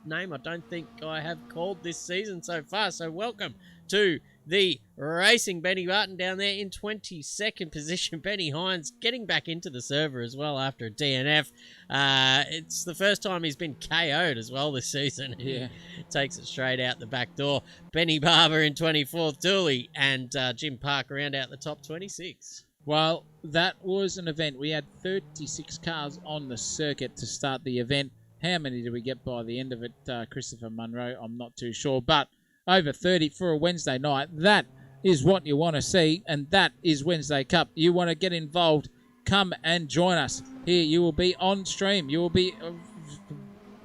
name I don't think I have called this season so far. So welcome to the racing Benny Barton down there in 22nd position. Benny Hines getting back into the server as well after a DNF. It's the first time he's been KO'd as well this season. Yeah. Takes it straight out the back door. Benny Barber in 24th. Dooley and Jim Park round out the top 26. Well, that was an event. We had 36 cars on the circuit to start the event. How many did we get by the end of it, Christopher Munro? I'm not too sure, but over 30 for a Wednesday night. That is what you want to see, and that is Wednesday Cup. You want to get involved, come and join us. Here, you will be on stream. You will be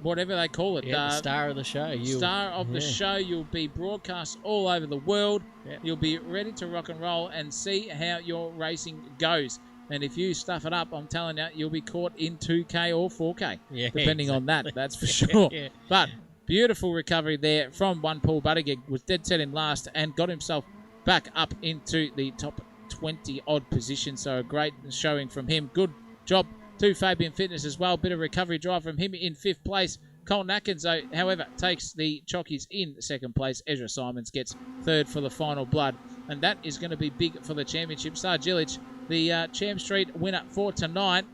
whatever they call it. Yeah, the star of the show. Star of the show. You'll be broadcast all over the world. Yeah. You'll be ready to rock and roll and see how your racing goes. And if you stuff it up, I'm telling you, you'll be caught in 2K or 4K, depending on that. That's for sure. Yeah. But beautiful recovery there from one Paul Buttigieg. Was dead set in last and got himself back up into the top 20-odd position. So a great showing from him. Good job to Fabian Fitness as well. Bit of recovery drive from him in 5th place. Colin Atkins, though, however, takes the chockies in 2nd place. Ezra Simons gets 3rd for the final blood. And that is going to be big for the championship. Star Gillich, the Champ Street winner for tonight,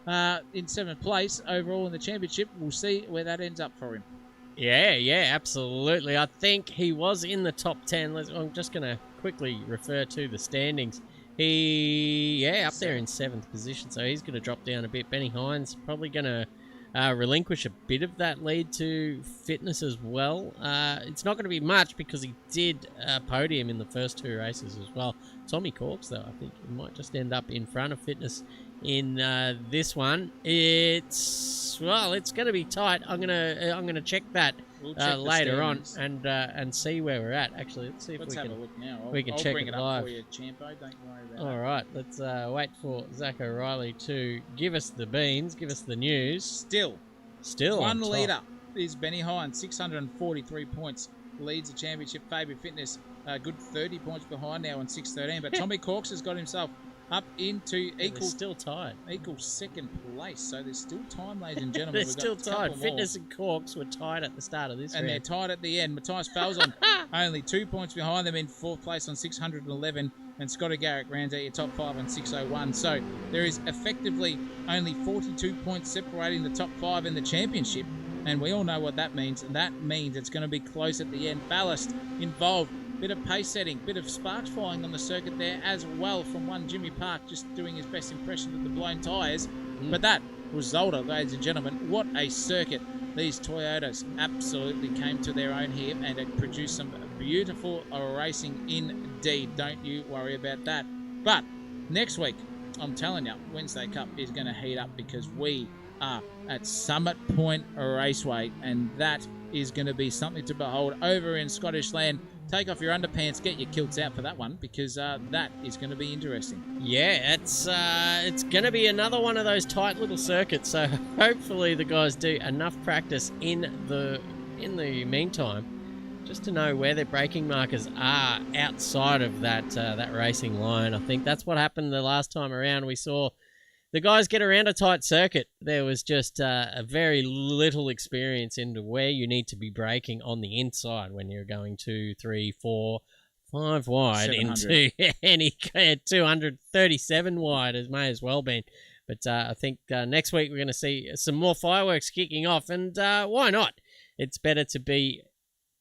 in 7th place overall in the championship. We'll see where that ends up for him. Yeah, absolutely. I think he was in the top 10. I'm just going to quickly refer to the standings. Up there in 7th position, so he's going to drop down a bit. Benny Hines probably going to relinquish a bit of that lead to Fitness as well. It's not going to be much because he did podium in the first 2 races as well. Tommy Corks, though, I think he might just end up in front of Fitness in this one. It's going to be tight. I'm gonna check that later on and see where we're at. Actually, let's see if let's we have can. a look now. We can I'll check bring it it live. up for you, Champo. Don't worry about All right, let's wait for Zach O'Reilly to give us the beans, give us the news. Still on one top. leader is Benny Hines, 643 points. Leads the championship. Fabian Fitness, a good 30 points behind now on 613. But Tommy Corks has got himself up into Still tied. equal 2nd place. So there's still time, ladies and gentlemen. They're We've still got a couple tied. more. Fitness and Corks were tied at the start of this And they're round. tied at the end. Matthias Falzon only 2 points behind them in 4th place on 611. And Scotty Garrick rounds out your top 5 on 601. So there is effectively only 42 points separating the top 5 in the championship. And we all know what that means. And that means it's going to be close at the end. Ballast involved. Bit of pace setting. Bit of sparks flying on the circuit there as well from one Jimmy Park just doing his best impression of the blown tyres. But that was Zolder, ladies and gentlemen. What a circuit. These Toyotas absolutely came to their own here and it produced some beautiful racing indeed. Don't you worry about that. But next week, I'm telling you, Wednesday Cup is going to heat up because we are at Summit Point Raceway and that is going to be something to behold over in Scottish land. Take off your underpants, get your kilts out for that one because that is going to be interesting. Yeah, it's going to be another one of those tight little circuits. So hopefully the guys do enough practice in the meantime, just to know where their braking markers are outside of that racing line. I think that's what happened the last time around. We saw the guys get around a tight circuit. There was just a very little experience into where you need to be braking on the inside when you're going 2, 3, 4, 5 wide 700. into any 237 wide. It may as well been. But I think next week we're going to see some more fireworks kicking off, and why not? It's better to be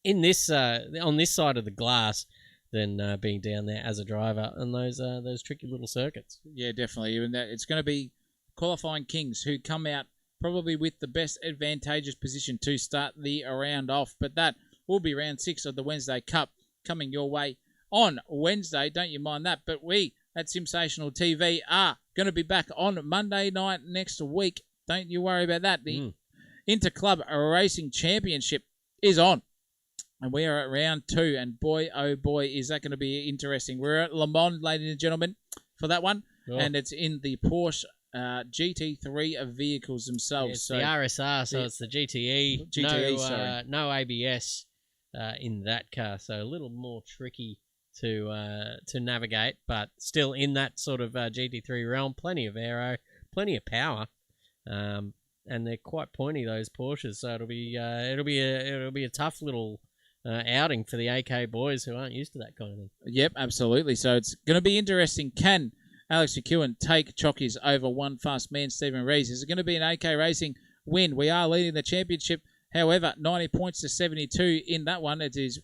in this on this side of the glass than being down there as a driver on those tricky little circuits. Yeah, definitely. Even that, it's going to be qualifying kings who come out probably with the best advantageous position to start the round off. But that will be round 6 of the Wednesday Cup coming your way on Wednesday. Don't you mind that? But we at Sensational TV are going to be back on Monday night next week. Don't you worry about that. The Interclub Racing Championship is on. And we are at round 2, and boy, oh boy, is that going to be interesting. We're at Le Mans, ladies and gentlemen, for that one, and it's in the Porsche GT3 vehicles themselves. It's the RSR, so it's the GTE. No ABS in that car, so a little more tricky to navigate, but still in that sort of GT3 realm. Plenty of aero, plenty of power. And they're quite pointy, those Porsches. So it'll be a tough little outing for the AK boys who aren't used to that kind of thing. Yep, absolutely. So it's going to be interesting. Can Alex McEwen take chockies over one fast man, Stephen Rees? Is it going to be an AK Racing win? We are leading the championship. However, 90 points to 72 in that one. It is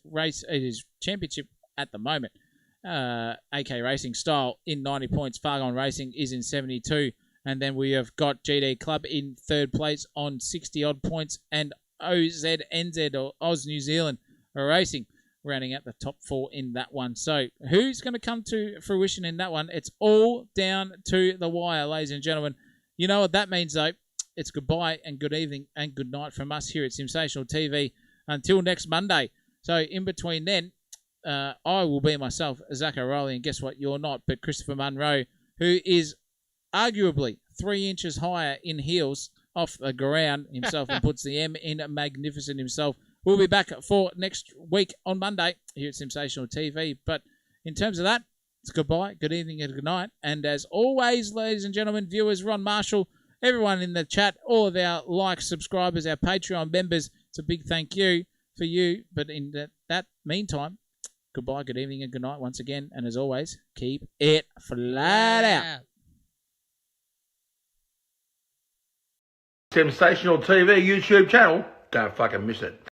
championship at the moment. AK Racing style in 90 points. Fargon Racing is in 72. And then we have got GD Club in 3rd place on 60-odd points. And OZNZ, or Oz New Zealand Racing, rounding out the top 4 in that one. So who's going to come to fruition in that one? It's all down to the wire, ladies and gentlemen. You know what that means, though. it's goodbye and good evening and good night from us here at Sensational TV until next Monday. So in between then, I will be myself, Zach O'Reilly, and guess what? You're not, but Christopher Munro, who is arguably 3 inches higher in heels off the ground himself and puts the M in magnificent himself. We'll be back for next week on Monday here at Sensational TV. But in terms of that, it's goodbye, good evening, and good night. And as always, ladies and gentlemen, viewers, Ron Marshall, everyone in the chat, all of our subscribers, our Patreon members, it's a big thank you for you. But in that meantime, goodbye, good evening, and good night once again. And as always, keep it flat out. Sensational TV YouTube channel. Don't fucking miss it.